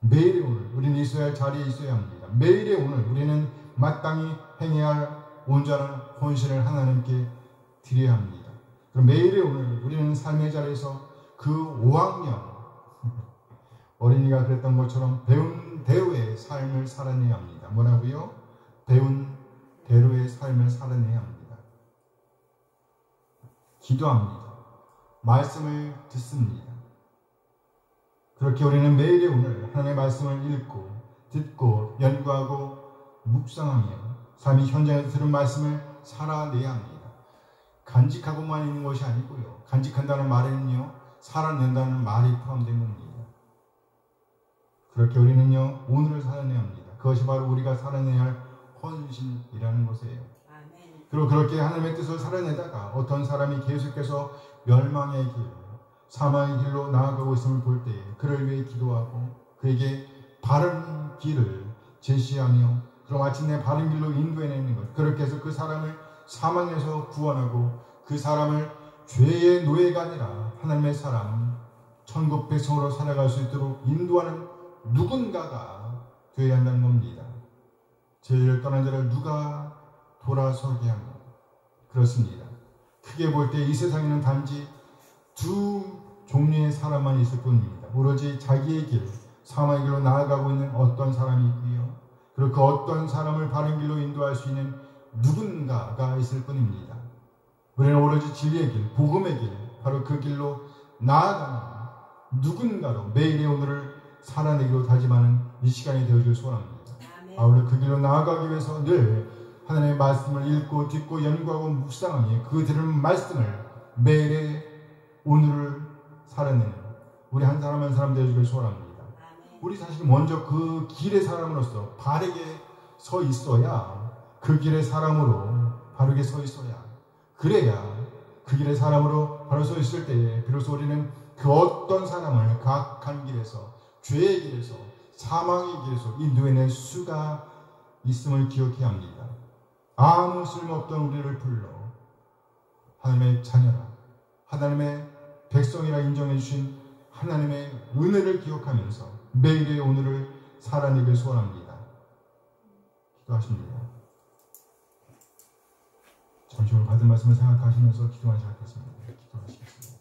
Speaker 3: 매일의 오늘 우리는 있어야 할 자리에 있어야 합니다. 매일의 오늘 우리는 마땅히 행해야 할 온전한 헌신을 하나님께 드려야 합니다. 그럼 매일의 오늘 우리는 삶의 자리에서 그 5학년 어린이가 그랬던 것처럼 배운 대로의 삶을 살아내야 합니다. 뭐라고요? 배운 대로의 삶을 살아내야 합니다. 기도합니다. 말씀을 듣습니다. 그렇게 우리는 매일의 오늘 하나님의 말씀을 읽고 듣고 연구하고 묵상하며 삶의 현장에서 들은 말씀을 살아내야 합니다. 간직하고만 있는 것이 아니고요. 간직한다는 말에는요, 살아낸다는 말이 포함된 겁니다. 그렇게 우리는요, 오늘을 살아내야 합니다. 그것이 바로 우리가 살아내야 할 헌신이라는 것이에요.
Speaker 2: 아멘.
Speaker 3: 그리고 그렇게 하나님의 뜻을 살아내다가 어떤 사람이 계속해서 멸망의 길, 사망의 길로 나아가고 있음을 볼 때에 그를 위해 기도하고 그에게 바른 길을 제시하며 그럼 마침내 바른 길로 인도해내는 것. 그렇게 해서 그 사람을 사망에서 구원하고 그 사람을 죄의 노예가 아니라 하나님의 사람, 천국 백성으로 살아갈 수 있도록 인도하는 누군가가 되어야 한다는 겁니다. 죄를 떠난 자를 누가 돌아서게 하고. 그렇습니다. 크게 볼 때 이 세상에는 단지 두 종류의 사람만 있을 뿐입니다. 오로지 자기의 길, 사망의 길로 나아가고 있는 어떤 사람이 있고요. 그리고 그 어떤 사람을 바른 길로 인도할 수 있는 누군가가 있을 뿐입니다. 우리는 오로지 진리의 길, 복음의 길, 바로 그 길로 나아가는 누군가로 매일의 오늘을 살아내기로 다짐하는 이 시간이 되어줄 소원합니다. 아울러 그 길로 나아가기 위해서 늘 하나님의 말씀을 읽고 듣고 연구하고 묵상하며 그 들은 말씀을 매일의 오늘을 살아내는 우리 한 사람 한 사람 되어주길 소원합니다. 우리 사실 먼저 그 길의 사람으로서 바르게 서 있어야 그 길의 사람으로 바르게 서 있어야 그래야 그 길의 사람으로 바로 서 있을 때에 비로소 우리는 그 어떤 사람을 각 한 길에서 죄의 길에서 사망의 길에서 인도해낼 수가 있음을 기억해야 합니다. 아무 쓸모없던 우리를 불러 하나님의 자녀라 하나님의 백성이라 인정해 주신 하나님의 은혜를 기억하면서 매일의 오늘을 살아내길 소원합니다. 기도하십니다. 잠시 후 받은 말씀을 생각하시면서 기도하지 않겠습니다. 기도하시겠습니다.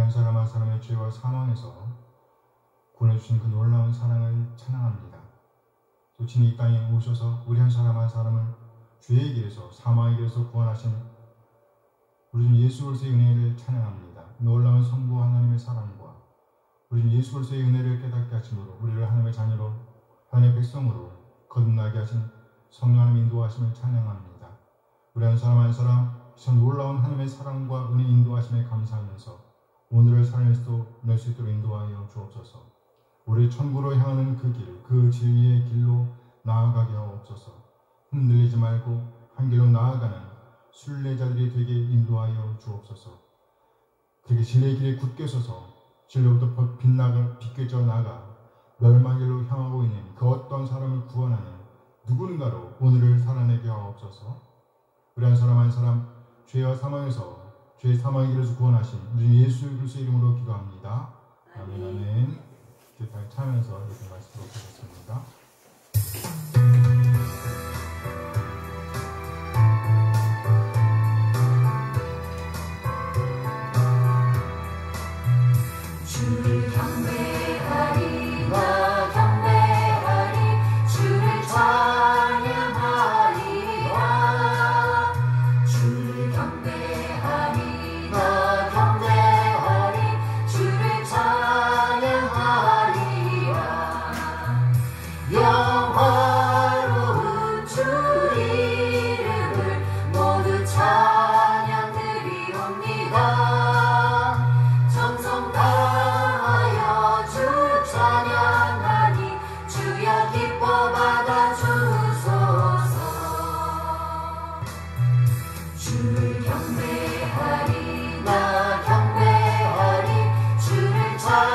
Speaker 3: 한 사람 한 사람의 죄와 사망에서 구원해주신 그 놀라운 사랑을 찬양합니다. 또 친히 이 땅에 오셔서 우리 한 사람 한 사람을 죄의 길에서 사망의 길에서 구원하신 우리 주 예수 그리스도의 은혜를 찬양합니다. 놀라운 성부 하나님의 사랑과 우리 주 예수 그리스도의 은혜를 깨닫게 하심으로 우리를 하나님의 자녀로 하나님의 백성으로 거듭나게 하신 성령 하나님의 인도하심을 찬양합니다. 우리 한 사람 한 사람 저 놀라운 하나님의 사랑과 은혜 인도하심에 감사하면서 오늘을 살아낼 수 있도록 인도하여 주옵소서. 우리 천국으로 향하는 그 길, 그 진리의 길로 나아가게 하옵소서. 흔들리지 말고 한 길로 나아가는 순례자들이 되게 인도하여 주옵소서. 그렇게 진리의 길에 굳게 서서 진리로부터 비껴져 나가 멸망의 길로 향하고 있는 그 어떤 사람을 구원하는 누군가로 오늘을 살아내게 하옵소서. 우리 한 사람 한 사람 죄와 사망에서 죄의 사망의 길에서 구원하신 우리 예수 그리스도의 이름으로 기도합니다. 아멘. 아멘. 이제 다 차면서 이렇게 말씀드리도록 하겠습니다.
Speaker 4: 주를 경배하리 나 경배하리 주를 찬양하리라 주를 경배하리 나 경배하리 주를 찬양하리라 영화로운 주 이름을 모두 찬양 드리옵니다. 정성 다하여 주 찬양하니 주여 기뻐 받아 주소서. 주를 경배하리 나 경배하리 주를 찬양하리라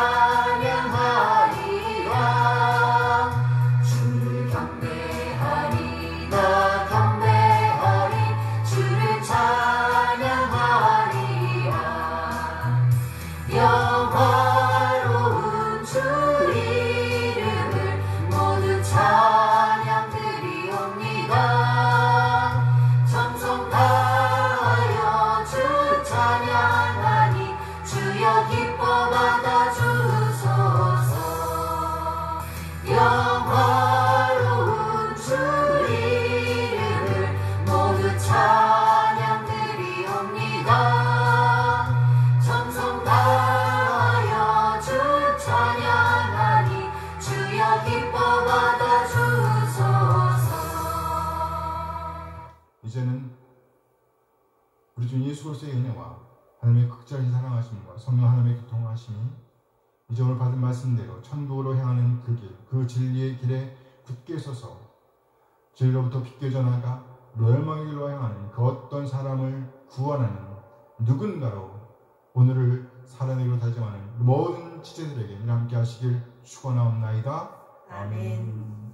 Speaker 4: 주를 경배하리 나 경배하리 주를 찬양하리라 영화로운 주 이름을 모두 찬양 드리옵니다. 정성 다하여 주 찬양하니 주여 기뻐 받아 주소서. 영화로운 주 이름을 모두 찬양 드리옵니다. 정성 다하여 주 찬양하니 주여 기뻐 받아 주소서.
Speaker 3: 이제는 우리 주 예수 그리스도의 은혜와 하나님의 극진하신 사랑하심과 성령 하나님의 교통하심이 이제 오늘 받은 말씀대로 천국으로 향하는 그 길, 그 진리의 길에 굳게 서서 진리로부터 비껴져 나가 멸망의 길로 향하는 그 어떤 사람을 구원하는 누군가로 오늘을 살아내기로 다짐하는 모든 지체들에게 함께 하시길 축원하옵나이다.
Speaker 2: 아멘.